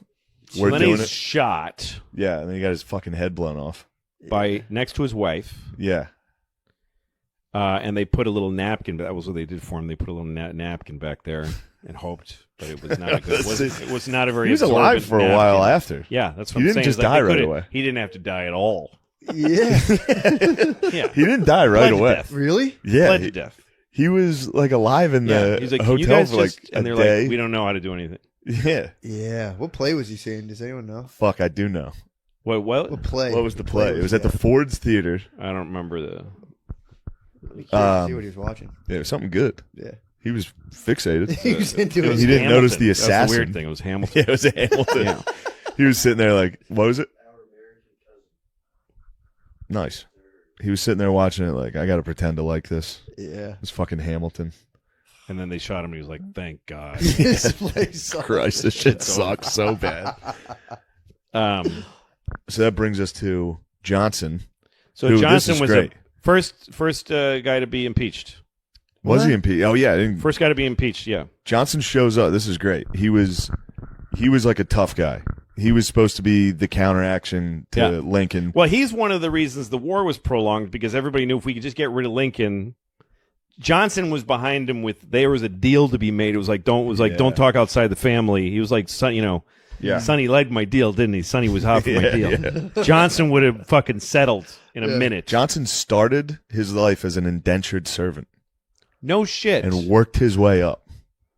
So We're then doing he's it." shot Yeah, and then he got his fucking head blown off. by next to his wife. Yeah. And they put a little napkin. That was what they did for him. They put a little napkin back there and hoped, but it was not a good. It was not a very. He was alive absorbent for a napkin. while after. Yeah, that's what He I'm didn't saying. just It's like die they right could've- away. He didn't have to die at all. Yeah. Yeah, He didn't die right Bled to away. death. Really? Yeah, Bled to death. he was like alive in Yeah, the he's like, "Can you hotel guys for like just?" a And they're day. like, "We don't know how to do anything." Yeah. Yeah. What play was he saying? Does anyone know? Fuck, I do know. What play? What was the play? It was at the he Ford's Theater. I don't remember the. at? See what he was watching. Yeah, it was something good. Yeah. He was fixated. He was into He it. didn't Hamilton. notice the That was assassin. the weird thing. It was Hamilton. Yeah, it was Hamilton. Yeah. He was sitting there like, what was it? Nice. He was sitting there watching it like, I got to pretend to like this. Yeah. It's fucking Hamilton. And then they shot him. And he was like, "Thank God." This place sucks. Christ, this shit sucks so bad. So that brings us to Johnson. So Who, this Johnson is was great. first guy to be impeached. Was What? he impeached? Oh yeah, I didn't- First guy to be impeached. Yeah. Johnson shows up. This is great. He was like a tough guy. He was supposed to be the counteraction to Yeah. Lincoln. Well, he's one of the reasons the war was prolonged because everybody knew if we could just get rid of Lincoln. Johnson was behind him with. There was a deal to be made. It was like don't talk outside the family. He was like, son, Yeah. Sonny liked my deal, didn't he? Sonny was hot for my deal. Johnson would have fucking settled in a minute. Johnson started his life as an indentured servant No shit. and worked his way up.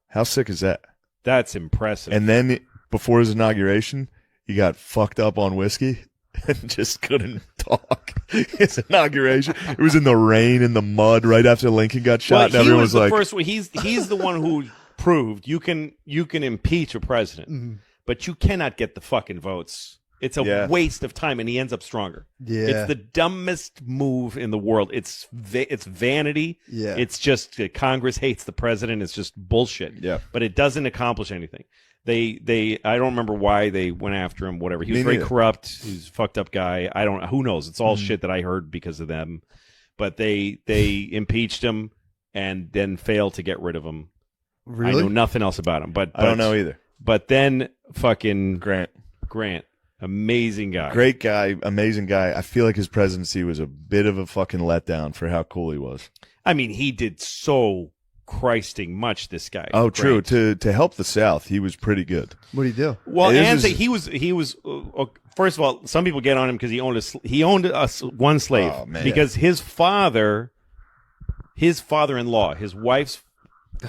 How sick is that? That's impressive. And then before his inauguration, he got fucked up on whiskey and just couldn't talk. His inauguration, it was in the rain and the mud right after Lincoln got shot, and he everyone was was the like, first one. He's the one who proved you can impeach a president, but you cannot get the fucking votes. It's a waste of time, and he ends up stronger. Yeah. It's the dumbest move in the world. It's vanity. Yeah. It's just Congress hates the president. It's just bullshit. Yeah. But it doesn't accomplish anything. They I don't remember why they went after him. Whatever. He was Me very neither. corrupt. He's a fucked up guy. I don't. Who knows? It's all shit that I heard because of them. But they impeached him and then failed to get rid of him. Really? I know nothing else about him. But I don't know either. But then fucking Grant. amazing guy. Great guy, amazing guy. I feel like his presidency was a bit of a fucking letdown for how cool he was. I mean, he did so Christing much. This guy. Oh, true. Grant. To help the South, he was pretty good. What do you do? Well, This and is- he was. First of all, some people get on him because he owned one slave Oh, man. because his father-in-law, his wife's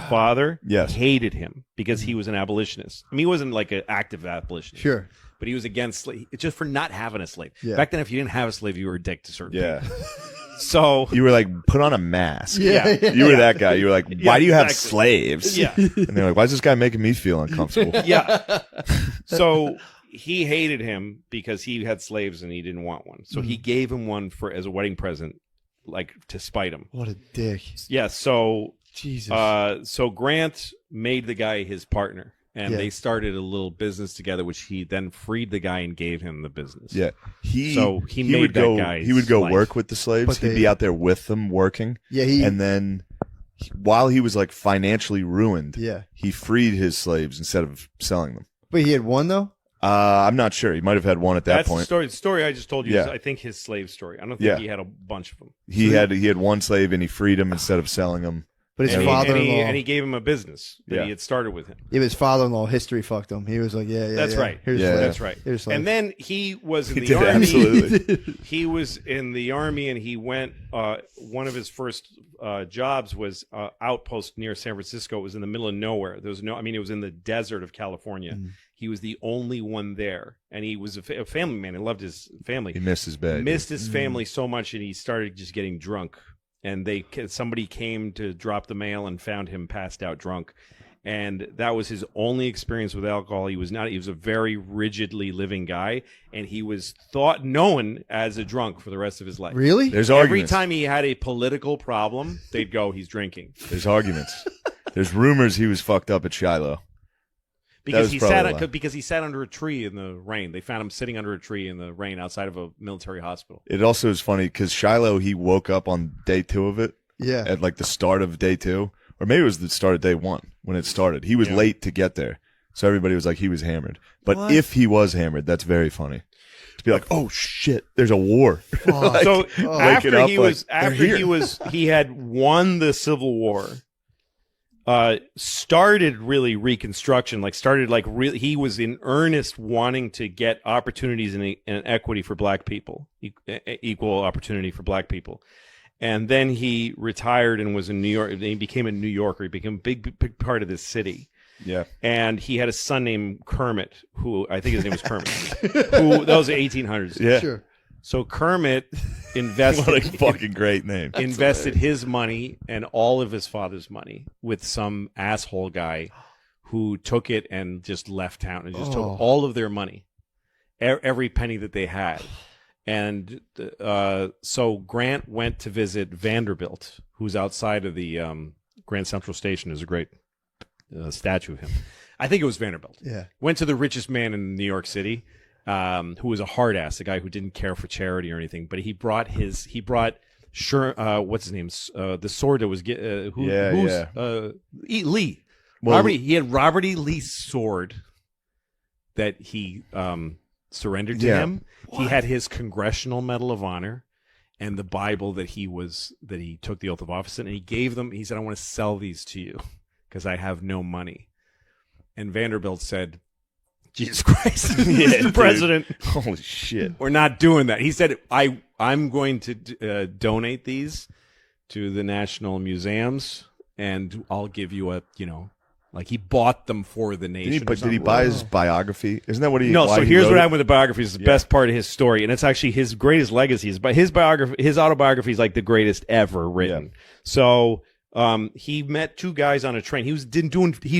father, Yes. hated him because he was an abolitionist. I mean, he wasn't like an active abolitionist, Sure. but he was against just for not having a slave. Yeah. Back then, if you didn't have a slave, you were a dick to certain Yeah. people. So You were like, put on a mask. yeah, You were that guy. You were like, why Yeah, do you have exactly. slaves? yeah. And they're like, why is this guy making me feel uncomfortable? Yeah. So he hated him because he had slaves and he didn't want one. So he gave him one as a wedding present, like to spite him. What a dick. Yeah. So Jesus. so Grant made the guy his partner, and Yeah. they started a little business together, which he then freed the guy and gave him the business. Yeah. He made would that go, guy's he would go life. work with the slaves. But He'd they- be out there with them working. Yeah, and then while he was like financially ruined, Yeah. he freed his slaves instead of selling them. But he had one though? I'm not sure. He might have had one at that That's point. the story. The story I just told you is, Yeah. I think, his slave story. I don't think Yeah. he had a bunch of them. He had one slave and he freed him instead of selling them. But his And father-in-law. he gave him a business that Yeah. he had started with him. His father-in-law history fucked him. He was like, yeah. That's right. Here's Yeah. slave. That's right. Here's slave. And then he was in He the did, army. absolutely. He was in the army, and he went. One of his first jobs was outpost near San Francisco. It was in the middle of nowhere. There was no. I mean, it was in the desert of California. He was the only one there, and he was a family man. He loved his family. He missed his bed. Missed his family so much, and he started just getting drunk and somebody came to drop the mail and found him passed out drunk. And that was his only experience with alcohol. He was a very rigidly living guy, and he was known as a drunk for the rest of his life. Really? There's Every arguments. time he had a political problem, they'd go, he's drinking. There's arguments. There's rumors he was fucked up at Shiloh. Because was probably a lie. because he sat under a tree in the rain. They found him sitting under a tree in the rain outside of a military hospital. It also is funny because Shiloh, he woke up on day 2 of it. Yeah. At like the start of day 2. Or maybe it was the start of day 1 when it started. He was late to get there. So everybody was like, he was hammered. But What? if he was hammered, that's very funny. To be like, oh shit, there's a war. Like, So waking up he had won the Civil War, started really Reconstruction, he was in earnest wanting to get opportunities and equity for black people, equal opportunity for black people. And then he retired and was in New York. He became a New Yorker. He became a big part of this city. Yeah. And he had a son named Kermit, who I think his name was Kermit. That was the 1800s. Yeah. Sure. So Kermit invested What a fucking great name. invested his money and all of his father's money with some asshole guy who took it and just left town and just took all of their money, every penny that they had. And so Grant went to visit Vanderbilt, who's outside of the Grand Central Station. There's a great statue of him. I think it was Vanderbilt. Yeah. Went to the richest man in New York City, who was a hard ass, a guy who didn't care for charity or anything. But he brought what's his name? The sword that was Lee. Well, He had Robert E. Lee's sword that he surrendered to him. He had his Congressional Medal of Honor and the Bible that he took the oath of office in, and he gave them. He said, "I want to sell these to you because I have no money." And Vanderbilt said, "Jesus Christ, Mr. President, Holy shit. we're not doing that." He said, I'm going to donate these to the national museums, and I'll give you he bought them for the nation. Did he buy his biography? Isn't that what he? No, why so he here's wrote what it? happened with the biography. Is the best part of his story, and it's actually his greatest legacy. But his autobiography is like the greatest ever written. Yeah. So he met two guys on a train. He'd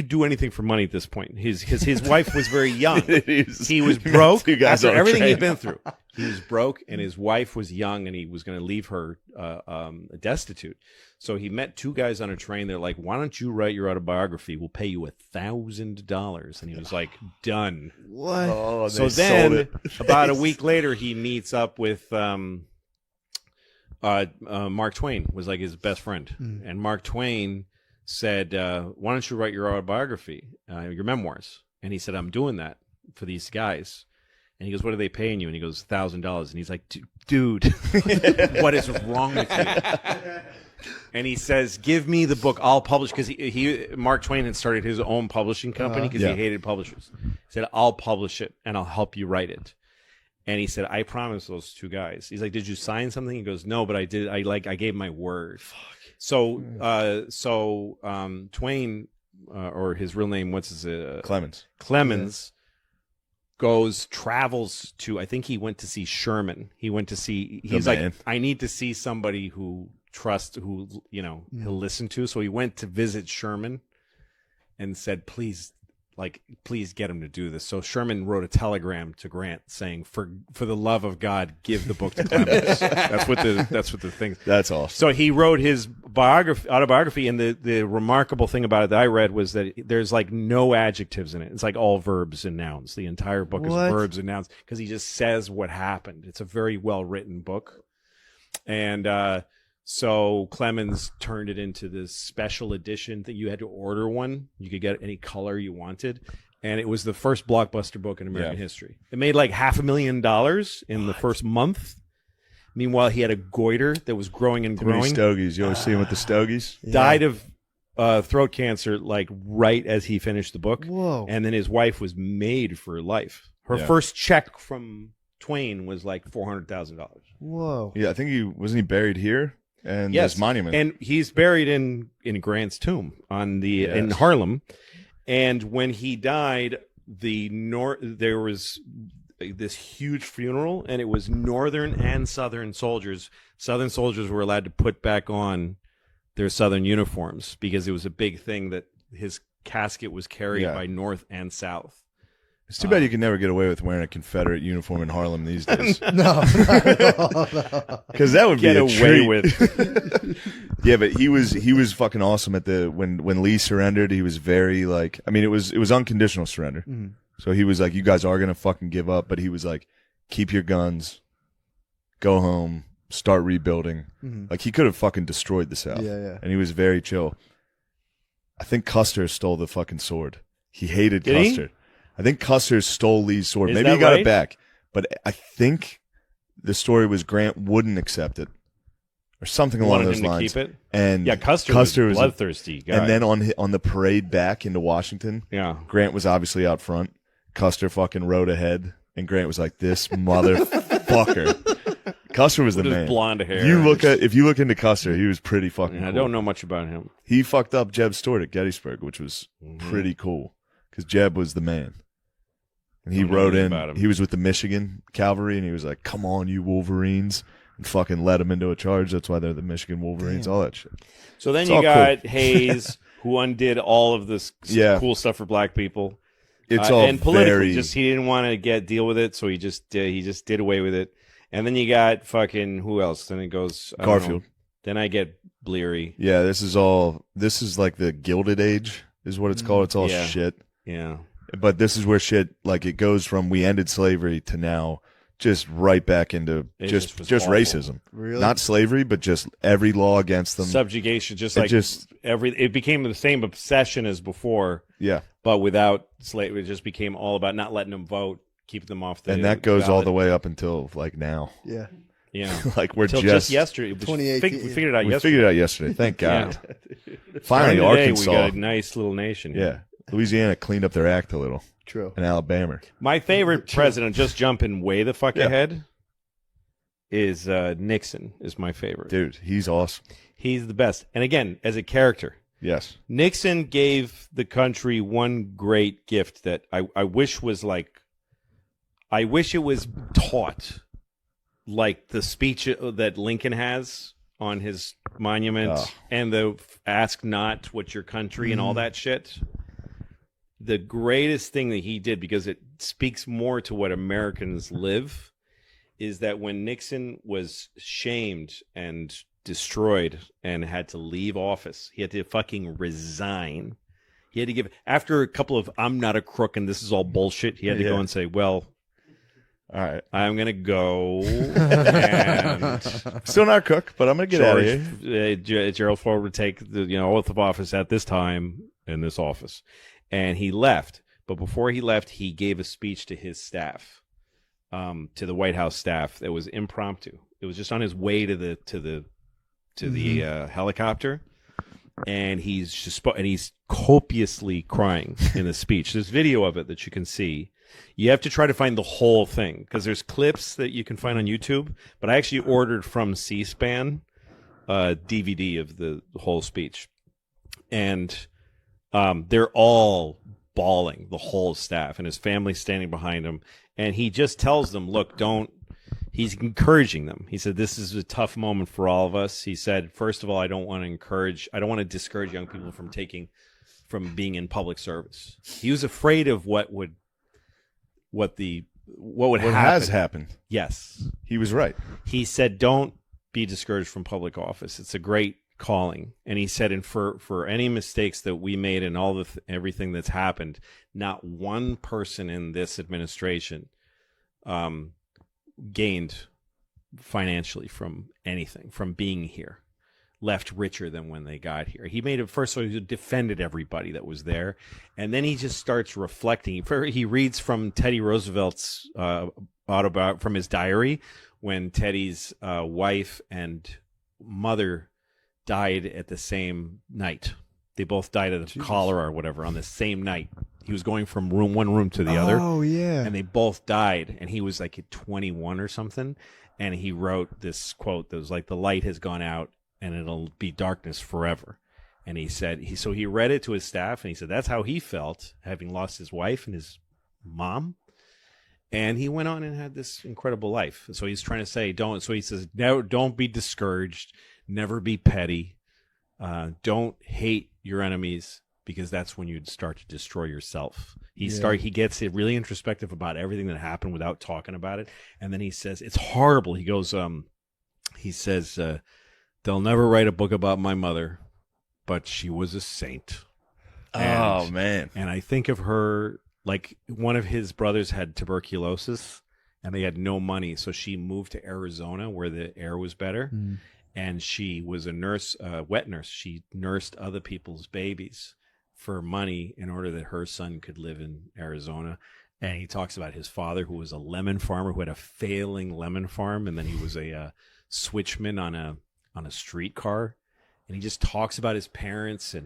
do anything for money at this point. His wife was very young. He was broke two guys after on a everything train. he'd been through. He was broke, and his wife was young, and he was going to leave her destitute. So he met two guys on a train. They're like, "Why don't you write your autobiography? We'll pay you $1,000." And he was like, "Done." What? Oh, they So sold then, it. about a week later, he meets up with Mark Twain, was like his best friend, and Mark Twain said, "Why don't you write your autobiography, your memoirs?" And he said, "I'm doing that for these guys." And he goes, "What are they paying you?" And he goes, $1,000. And he's like, "Dude, what is wrong with you?" And he says, "Give me the book. I'll publish." Because Mark Twain had started his own publishing company because Yeah. he hated publishers. He said, "I'll publish it and I'll help you write it." And he said, "I promised those two guys." He's like, "Did you sign something?" He goes, "No, but I did. I gave my word." So Twain, or his real name, Clemens, travels to, I think he went to see Sherman. He's like, man. "I need to see somebody who he'll listen to." So he went to visit Sherman and said, please get him to do this. So Sherman wrote a telegram to Grant saying, for the love of God, give the book to Clemens. That's what the thing. That's awesome. So he wrote his autobiography, and the remarkable thing about it that I read was that there's like no adjectives in it. It's like all verbs and nouns. The entire book is verbs and nouns because he just says what happened. It's a very well written book, and so Clemens turned it into this special edition that you had to order one. You could get any color you wanted. And it was the first blockbuster book in American history. It made like $500,000 in the first month. Meanwhile, he had a goiter that was growing and Too many growing. stogies. You always see him with the stogies. Died of throat cancer like right as he finished the book. Whoa. And then his wife was made for life. Her Yeah. first check from Twain was like $400,000. Whoa. Yeah, I think wasn't he buried here? And Yes, this monument. and he's buried in Grant's tomb in Harlem. And when he died, there was this huge funeral, and it was Northern and Southern soldiers. Southern soldiers were allowed to put back on their Southern uniforms because it was a big thing that his casket was carried Yeah. by North and South. It's too bad you can never get away with wearing a Confederate uniform in Harlem these days. No, not at all, no. Because that would Get be a away treat. with. Yeah, but he was fucking awesome at the when Lee surrendered. He was very like, I mean, it was unconditional surrender. Mhm. So he was like, you guys are gonna fucking give up, but he was like, keep your guns, go home, start rebuilding. Mhm. Like he could have fucking destroyed the South. Yeah, yeah. And he was very chill. I think Custer stole the fucking sword. He hated Did he? Custer. I think Custer stole Lee's sword. Is Maybe he that got right? it back, but I think the story was Grant wouldn't accept it, or something along Wanted those him to lines. keep it. And Yeah, Custer was bloodthirsty guy. and then on the parade back into Washington, yeah, Grant was obviously out front. Custer fucking rode ahead, and Grant was like, "This motherfucker." Custer was the with his man. blonde hair. If you look into Custer, he was pretty fucking. I cool. don't know much about him. He fucked up Jeb Stuart at Gettysburg, which was pretty cool because Jeb was the man. And he Don't know rode anything in. about him. He was with the Michigan cavalry, and he was like, "Come on, you Wolverines!" and fucking led them into a charge. That's why they're the Michigan Wolverines. All that shit. So then It's you all got Hayes, who undid all of this Yeah. cool stuff for black people. It's all and politically, very. just he didn't want to deal with it, so he just did away with it. And then you got fucking who else? Then it goes I don't know. Garfield. Then I get Bleary. Yeah, this is like the Gilded Age, is what it's called. It's all Yeah. shit. Yeah, But this is where shit like it goes from we ended slavery to now just right back into It just just was awful. racism. Really? Not slavery, but just every law against them. subjugation, just It like just- it became the same obsession as before, Yeah. but without slavery. It just became all about not letting them vote, keeping them off the And that goes all ballot. the way up until like now. Yeah. Yeah. Like we're Until just yesterday. We 2018. we figured it out we yesterday. figured it out yesterday. Thank God. Yeah. Finally, Today, Arkansas. we got a nice little nation. Yeah. Louisiana cleaned up their act a little. True. And Alabama. My favorite president, just jumping way the fuck Yeah. ahead, is Nixon. Is my favorite. Dude, he's awesome. He's the best. And again, as a character, Yes. Nixon gave the country one great gift that I wish was like, I wish it was taught, like the speech that Lincoln has on his monument Oh. and the ask not what your country and all that shit. The greatest thing that he did, because it speaks more to what Americans live, is that when Nixon was shamed and destroyed and had to leave office, he had to fucking resign. He had to give, after a couple of I'm not a crook and this is all bullshit, he had to go Yeah. and say, well, All right. I'm going to go and Still not a cook, but I'm gonna get out of here. Gerald Ford would take the oath of office at this time in this office, and he left. But before he left, he gave a speech to his staff, to the White House staff. That was impromptu. It was just on his way to the helicopter, and he's copiously crying in the speech. There's video of it that you can see. You have to try to find the whole thing because there's clips that you can find on YouTube. But I actually ordered from C-SPAN a DVD of the whole speech, and they're all bawling, the whole staff, and his family standing behind him. And he just tells them, "Look, don't." He's encouraging them. He said, "This is a tough moment for all of us." He said, "First of all, I don't want to discourage young people from being in public service." He was afraid of what would What happen. has happened? Yes. He was right. He said, "Don't be discouraged from public office. It's a great calling." And he said, "And for any mistakes that we made and all everything that's happened, not one person in this administration gained financially from anything, from being here, left richer than when they got here." He made it first, so he defended everybody that was there, and then he just starts reflecting. He reads from Teddy Roosevelt's autobiography, from his diary, when Teddy's wife and mother died at the same night. They both died of cholera or whatever on the same night. He was going from one room to the other. Oh yeah. And they both died, and he was like at 21 or something, and he wrote this quote that was like, "The light has gone out and it'll be darkness forever." And he said, he read it to his staff, and he said that's how he felt, having lost his wife and his mom. And he went on and had this incredible life. So he's trying to say, don't. So he says, no, don't be discouraged. Never be petty. Don't hate your enemies, because that's when you'd start to destroy yourself. He gets it really introspective about everything that happened without talking about it. And then he says, it's horrible. He goes, he says, they'll never write a book about my mother, but she was a saint. Oh, man. And I think of her, like one of his brothers had tuberculosis and they had no money. So she moved to Arizona where the air was better. And she was a nurse, wet nurse. She nursed other people's babies for money in order that her son could live in Arizona. And he talks about his father, who was a lemon farmer, who had a failing lemon farm. And then he was a switchman on a streetcar. And he just talks about his parents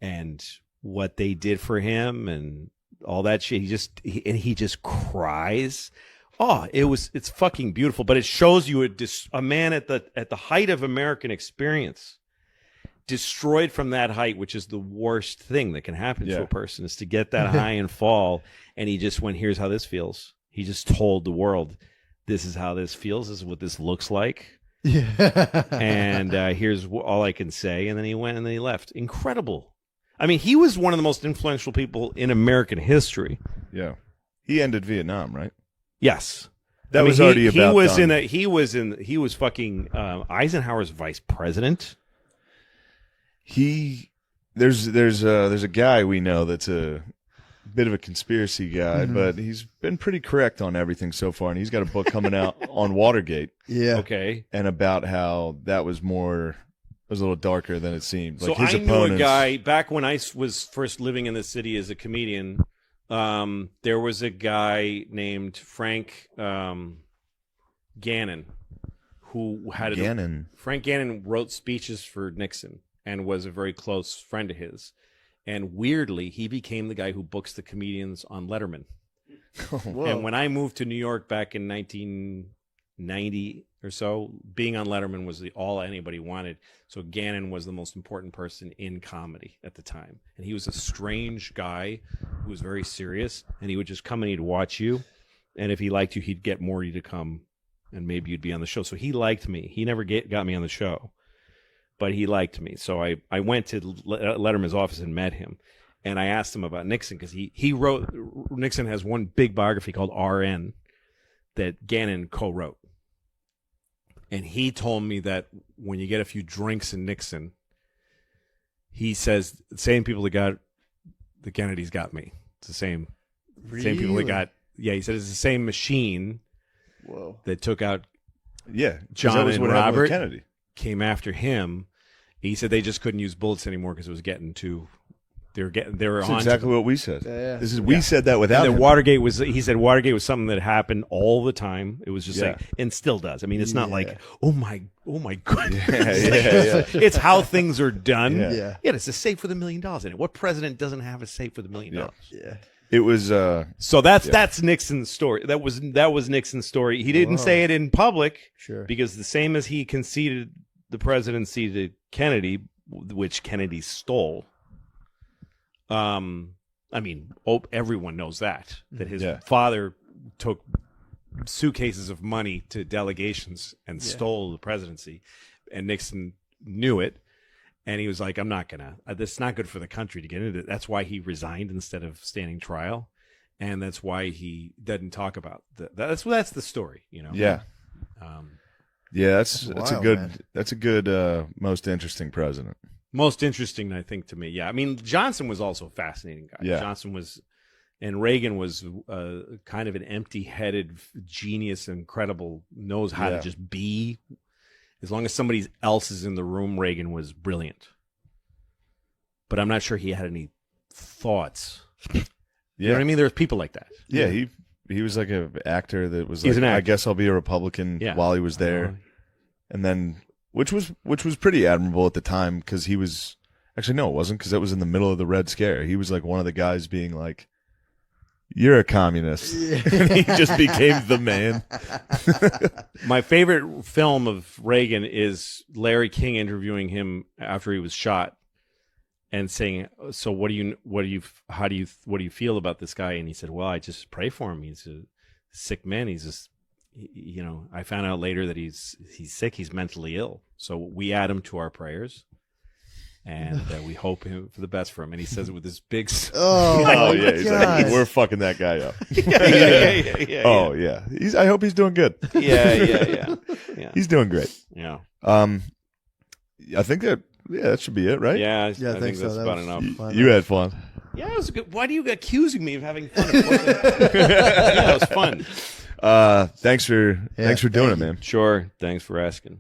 and what they did for him and all that shit. He just cries. Oh, it's fucking beautiful, but it shows you a man at the height of American experience, destroyed from that height, which is the worst thing that can happen to a person, is to get that high and fall. And he just went, here's how this feels. He just told the world, this is how this feels. This is what this looks like. Yeah. And here's all I can say. And then he went and then he left. Incredible. I mean, he was one of the most influential people in American history. Yeah. He ended Vietnam, right? Yes. That was already about done. He was fucking Eisenhower's vice president. There's a guy we know that's a bit of a conspiracy guy, but he's been pretty correct on everything so far, and he's got a book coming out on Watergate. Yeah. Okay. And about how that was a little darker than it seemed. So his I knew a guy back when I was first living in the city as a comedian. There was a guy named Frank Gannon who had Frank Gannon wrote speeches for Nixon and was a very close friend of his. And weirdly, he became the guy who books the comedians on Letterman. And when I moved to New York back in 1990 or so, being on Letterman was all anybody wanted. So Gannon was the most important person in comedy at the time. And he was a strange guy who was very serious. And he would just come and he'd watch you. And if he liked you, he'd get Morty to come and maybe you'd be on the show. So he liked me. He never got me on the show, but he liked me. So I went to Letterman's office and met him. And I asked him about Nixon because he wrote, Nixon has one big biography called RN that Gannon co-wrote. And he told me that when you get a few drinks in Nixon, he says the same people that got the Kennedys got me. It's the same people that got. Yeah, he said it's the same machine that took out. Yeah, John and Robert Kennedy came after him. He said they just couldn't use bullets anymore because it was getting too. They were That's on exactly what we said. We said that without him. Watergate was. He said Watergate was something that happened all the time. It was just like, and still does. I mean, it's not like oh my goodness. It's how things are done. Yeah, it's a safe with $1 million in it. What president doesn't have a safe with $1 million? Yeah. It was so that's Nixon's story. That was Nixon's story. He didn't say it in public, because the same as he conceded the presidency to Kennedy, which Kennedy stole. I mean, everyone knows that his father took suitcases of money to delegations and stole the presidency, and Nixon knew it. And he was like, I'm not gonna. This is not good for the country to get into it. That's why he resigned instead of standing trial, and that's why he doesn't talk about that's the story, you know. Yeah. That's a good most interesting president. Most interesting, I think, to me. Yeah, I mean, Johnson was also a fascinating guy. Yeah. Johnson was, and Reagan was kind of an empty-headed genius, incredible, knows how to just be. As long as somebody else is in the room, Reagan was brilliant. But I'm not sure he had any thoughts. You know what I mean? There's people like that. Yeah, he was like an actor that was like, I guess I'll be a Republican while he was there. And then, which was pretty admirable at the time, because he was, actually no, it wasn't, because that was in the middle of the Red Scare. He was like one of the guys being like, you're a communist. And he just became the man. My favorite film of Reagan is Larry King interviewing him after he was shot and saying, so what do you feel about this guy? And he said, well, I just pray for him. He's sick man. He's just, I found out later that he's sick. He's mentally ill. So we add him to our prayers. And we hope for the best for him. And he says it with this big. Oh yeah, he's like, we're fucking that guy up. Yeah. Oh yeah, I hope he's doing good. Yeah. He's doing great. Yeah. I think that should be it, right? Yeah, I Yeah, I think think so. that's That about was enough. fun. You had fun. Yeah, it was good. Why do you accusing me of having fun? Yeah, it was fun. Thanks for doing it, man. Sure. Thanks for asking.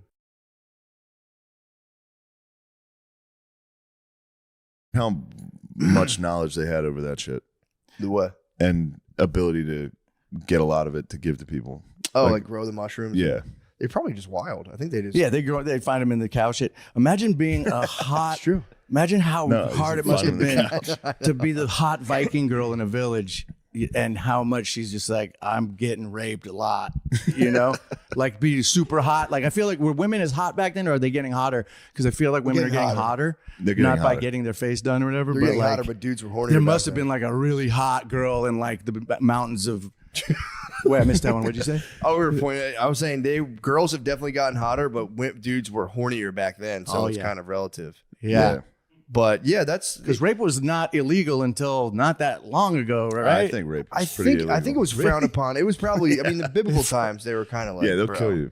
How much knowledge they had over that shit The what? and ability to get a lot of it to give to people. Oh, like grow the mushrooms. Yeah. They're probably just wild. I think they just. Yeah, they find them in the cow shit. Imagine being a hot. It's true. Imagine how No, hard it he's must have finding been to be the hot Viking girl in a village, and how much she's just like, I'm getting raped a lot, like be super hot. Like I feel like were women as hot back then, or are they getting hotter? Because I feel like women are getting getting hotter. They're getting not by hotter. getting their face done or whatever, They're but getting like hotter, but dudes were horny. there must have been like a really hot girl in like the mountains of. Wait, I missed that one. What'd you say? Oh, we were pointing. I was saying girls have definitely gotten hotter, but dudes were hornier back then, so it's kind of relative. Yeah. But yeah, that's Because rape was not illegal until not that long ago, right? I think rape. I Is pretty think illegal. it was frowned upon. It was probably. I mean, the biblical times they were kind of like, Yeah, they'll bro. kill you.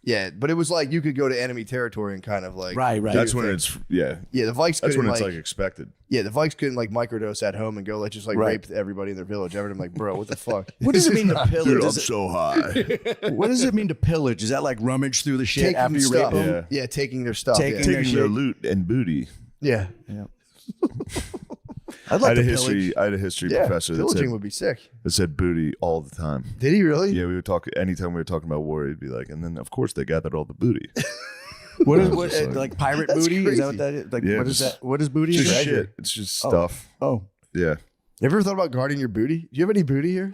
Yeah, but it was like you could go to enemy territory and kind of like Right. That's when it's Yeah, the Vikes That's couldn't when it's like, like expected. yeah, the Vikes couldn't like microdose at home and go like just like Right. rape everybody in their village. Everyone like, bro, what the fuck? What does it mean to pillage? Dude, I'm Is it- so high. what does it mean to pillage? Is that like rummage through the shit Taking after you stuff. rape them? Yeah, taking their stuff. Taking yeah. their Taking their shit. loot and booty. Yeah, I'd I like had to a pillage. history yeah. professor that Pillaging said, would be sick. booty all the time. Did he really? Yeah, we would talk anytime we were talking about war. He'd be like, and then of course they gathered all the booty. What is I was what, just like pirate That's booty? Is that what crazy. that is? Like Yeah, what is just- that? What is booty? Just Treasure. shit. It's just stuff. Oh, Yeah, You ever thought about guarding your booty? Do you have any booty here?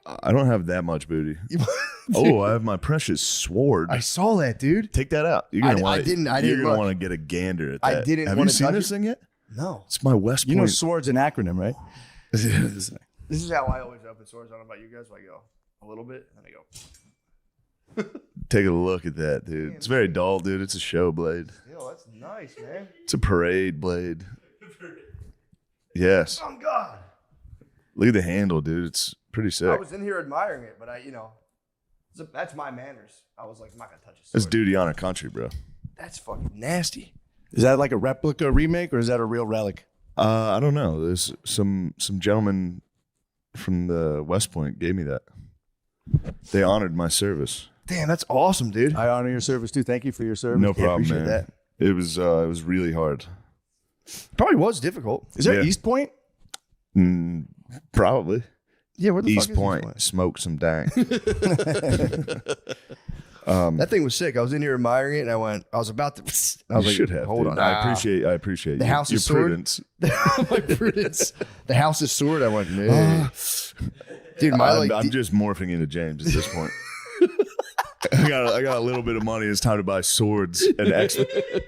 I don't have that much booty. Oh, I have my precious sword. I saw that, dude. Take that out. You're I gonna want. didn't You're look. gonna want to get a gander at I that. didn't Have wanna you seen touch this it. thing yet? No. It's my West you know, Point. sword's an acronym, right? This is how I always open swords. I don't know about you guys. I go a little bit and I go. Take a look at that, dude. It's very dull, dude. It's a show blade. Yo, that's nice, man. It's a parade blade. Yes. Oh God. Look at the handle, dude. It's pretty I sick. was in here admiring it, but that's my manners. I was like, I'm not gonna touch a It's sword. duty honor country, bro. That's fucking nasty. Is that like a replica remake or is that a real relic? I don't know. There's some gentlemen from the West Point gave me that. They honored my service. Damn, that's awesome, dude. I honor your service too. Thank you for your service. No problem, appreciate man. It was really hard. Probably was difficult. Is there Yeah. East Point? Probably. Yeah, where the East fuck is Point. Smoke some dank. That thing was sick. I was in here admiring it, and I was about to. I was You like, should have. hold dude. on. I appreciate The you. House Your of Sword? prudence. My prudence. The house is sword. I went, no. Dude, I'm just morphing into James at this point. I got a little bit of money. It's time to buy swords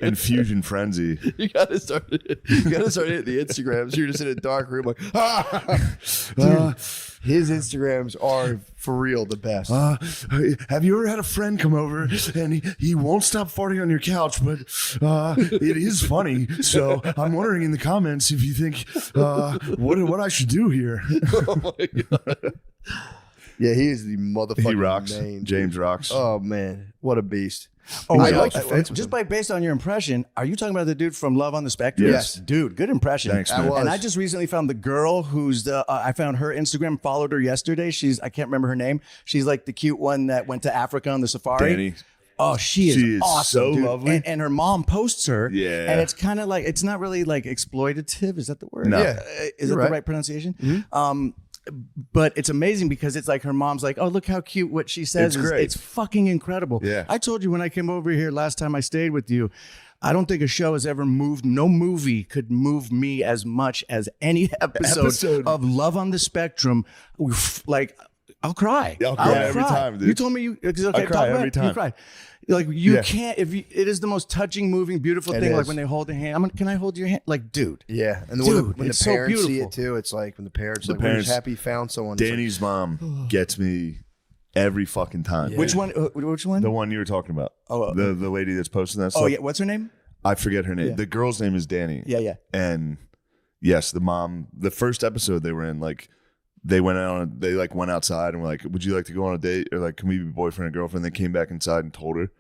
and Fusion Frenzy. you gotta start hitting the Instagrams. You're just in a dark room, like, Dude, his Instagrams are for real the best. Have you ever had a friend come over and he won't stop farting on your couch, but it is funny. So I'm wondering in the comments if you think what I should do here. Oh my God. Yeah, he is the motherfucking He rocks. main. James rocks. Oh man, what a beast. Oh, I yeah. like the fence with just him. by based on your impression, are you talking about the dude from Love on the Spectrum? Yes. Dude, good impression. Thanks, man. I was. And I just recently found the girl who's I found her Instagram, followed her yesterday. I can't remember her name. She's like the cute one that went to Africa on the safari. Dani. Oh, she is awesome, so dude. lovely. And her mom posts her. Yeah. And it's kind of like, it's not really like exploitative. Is that the word? No. Yeah. Is You're that right. the right pronunciation? But it's amazing because it's like her mom's like, oh, look how cute what she says. It's great. It's fucking incredible. Yeah. I told you when I came over here last time I stayed with you, I don't think a show has ever moved. No movie could move me as much as any episode of Love on the Spectrum. Like, I'll cry. I'll cry every time, dude. You told me it's okay. I cry talk about every it. time. You cry. Like you Yeah. can't. It is the most touching, moving, beautiful It thing. Like is. when they hold their hand. Can I hold your hand? Like, dude. Yeah, and Dude, when the it's so parents see beautiful. it too, it's like when the parents The like, we're just parents- happy found someone. It's like, Danny's mom gets me every fucking time. Which one? Which one? The one you were talking about. Oh, the lady that's posting that stuff. Oh yeah, what's her name? I forget her name. Yeah. The girl's name is Dani. Yeah. And yes, the mom. The first episode they were in, like, they went outside and were like, "Would you like to go on a date?" Or like, "Can we be boyfriend and girlfriend?" They came back inside and told her.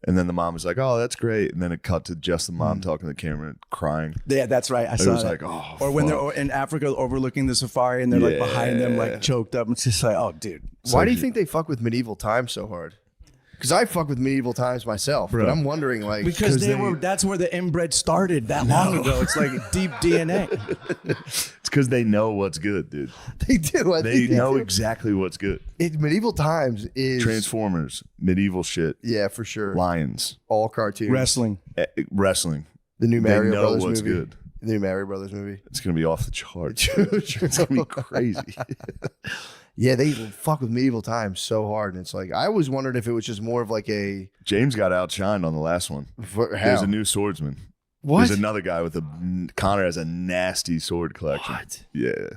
And then the mom was like, "Oh, that's great." And then it cut to just the mom talking to the camera and crying. Yeah, that's right. I It saw was that. like, oh, or when fuck. they're in Africa overlooking the safari and they're like behind them, like choked up. It's just like, oh, dude. Why do you think they fuck with medieval times so hard? Because I fuck with medieval times myself, but I'm wondering, like, Because that's where the inbred started that long ago. It's like deep DNA. It's because they know what's good, dude. they do. I They think know do. exactly what's good. Medieval times is Transformers, medieval shit, yeah, for sure. Lions, All cartoons. Wrestling. wrestling. The new Mario know Brothers what's movie. good. The new Mario Brothers movie. It's gonna be off the charts. It's gonna be crazy. Yeah, they fuck with medieval times so hard, and it's like I always wondered if it was just more of like a James got outshined on the last one. how? There's a new swordsman. What? There's another guy with Connor has a nasty sword collection. What? Yeah.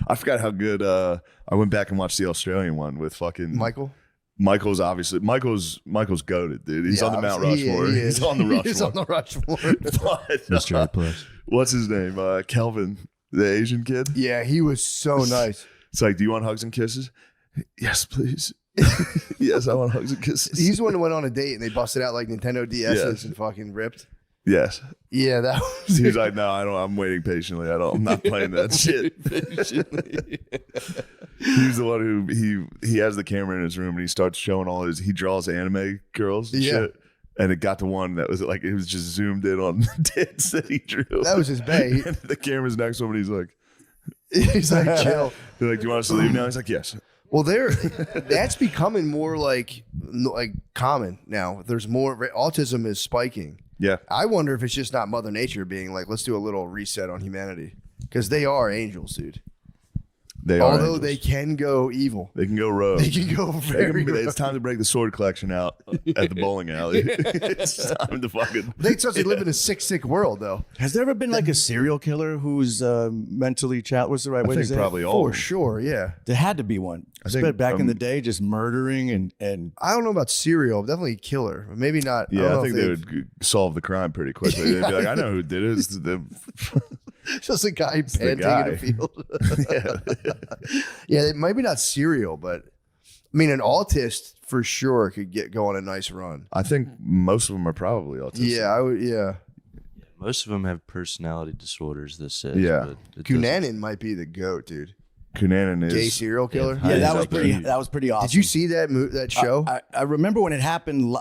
I forgot how good. I went back and watched the Australian one with fucking Michael. Michael's goated, dude. He's on the Mount obviously, Rushmore. he is. He's on the Rushmore. He's on the Rushmore. But, Mr. A Plus. what's his name? Kelvin, the Asian kid. Yeah, he was so nice. It's like, do you want hugs and kisses? Yes, please. Yes, I want hugs and kisses. He's the one who went on a date and they busted out like Nintendo DSs Yes. and fucking ripped. Yes. Yeah, that was. He's like, no, I don't. I'm waiting patiently. I'm not playing that shit. He's the one who he has the camera in his room and he starts showing all his. He draws anime girls and shit. And it got to one that was like, it was just zoomed in on the tits that he drew. That was his bae. And the camera's next to him and he's like, He's like, chill. they're like, do you want us to leave now? He's like, yes. Well, that's becoming more like common now. There's more autism is spiking. Yeah. I wonder if it's just not Mother Nature being like, let's do a little reset on humanity because they are angels, dude. They are. Although angels. they can go evil, They can go rogue. they can go very. It's time to break the sword collection out at the bowling alley. It's time to fucking. They live in a sick world, though. Has there ever been like a serial killer who's mentally challenged? What's the right way to think say probably it? all. For sure, yeah. There had to be one. I think, bet back in the day, just murdering and I don't know about serial, definitely killer. Maybe not. Yeah, I don't think know they if would solve the crime pretty quickly. They'd be like, I know who did it. It's the just a guy the panting guy. in a field. yeah. Yeah, it might be not serial, but I mean, an autist for sure could go on a nice run. I think most of them are probably autistic. Yeah, I would. Yeah, Most of them have personality disorders. This says, Yeah. but it doesn't- Cunanan might be the goat, dude. Cunanan is Gay serial killer. yeah, he's that was up there. pretty. That was pretty awesome. Did you see that show? I remember when it happened,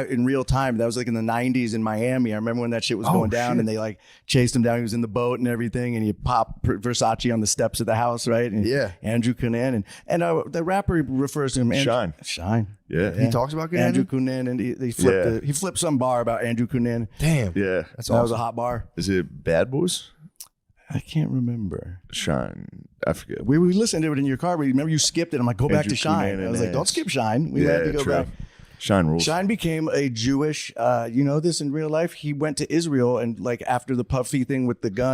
in real time. That was like in the '90s in Miami. I remember when that shit was going down, shit. and they like chased him down. He was in the boat and everything, and he popped Versace on the steps of the house, right? And Yeah. Andrew Cunanan, and the rapper refers to him, Shine. Shine. Yeah. he talks about Cunanan? Andrew Cunanan, and he flipped some bar about Andrew Cunanan. Damn, Yeah. that's That was awesome. a hot bar. Is it Bad Boys? I can't remember. Shine. I forget. We listened to it in your car. But remember, you skipped it. I'm like, go back Andrew to Shine. Cunanan I was like, don't ass. skip Shine. We had to go true. back. Shine rules. Shine became a Jewish. You know this in real life. He went to Israel and like after the Puffy thing with the gun.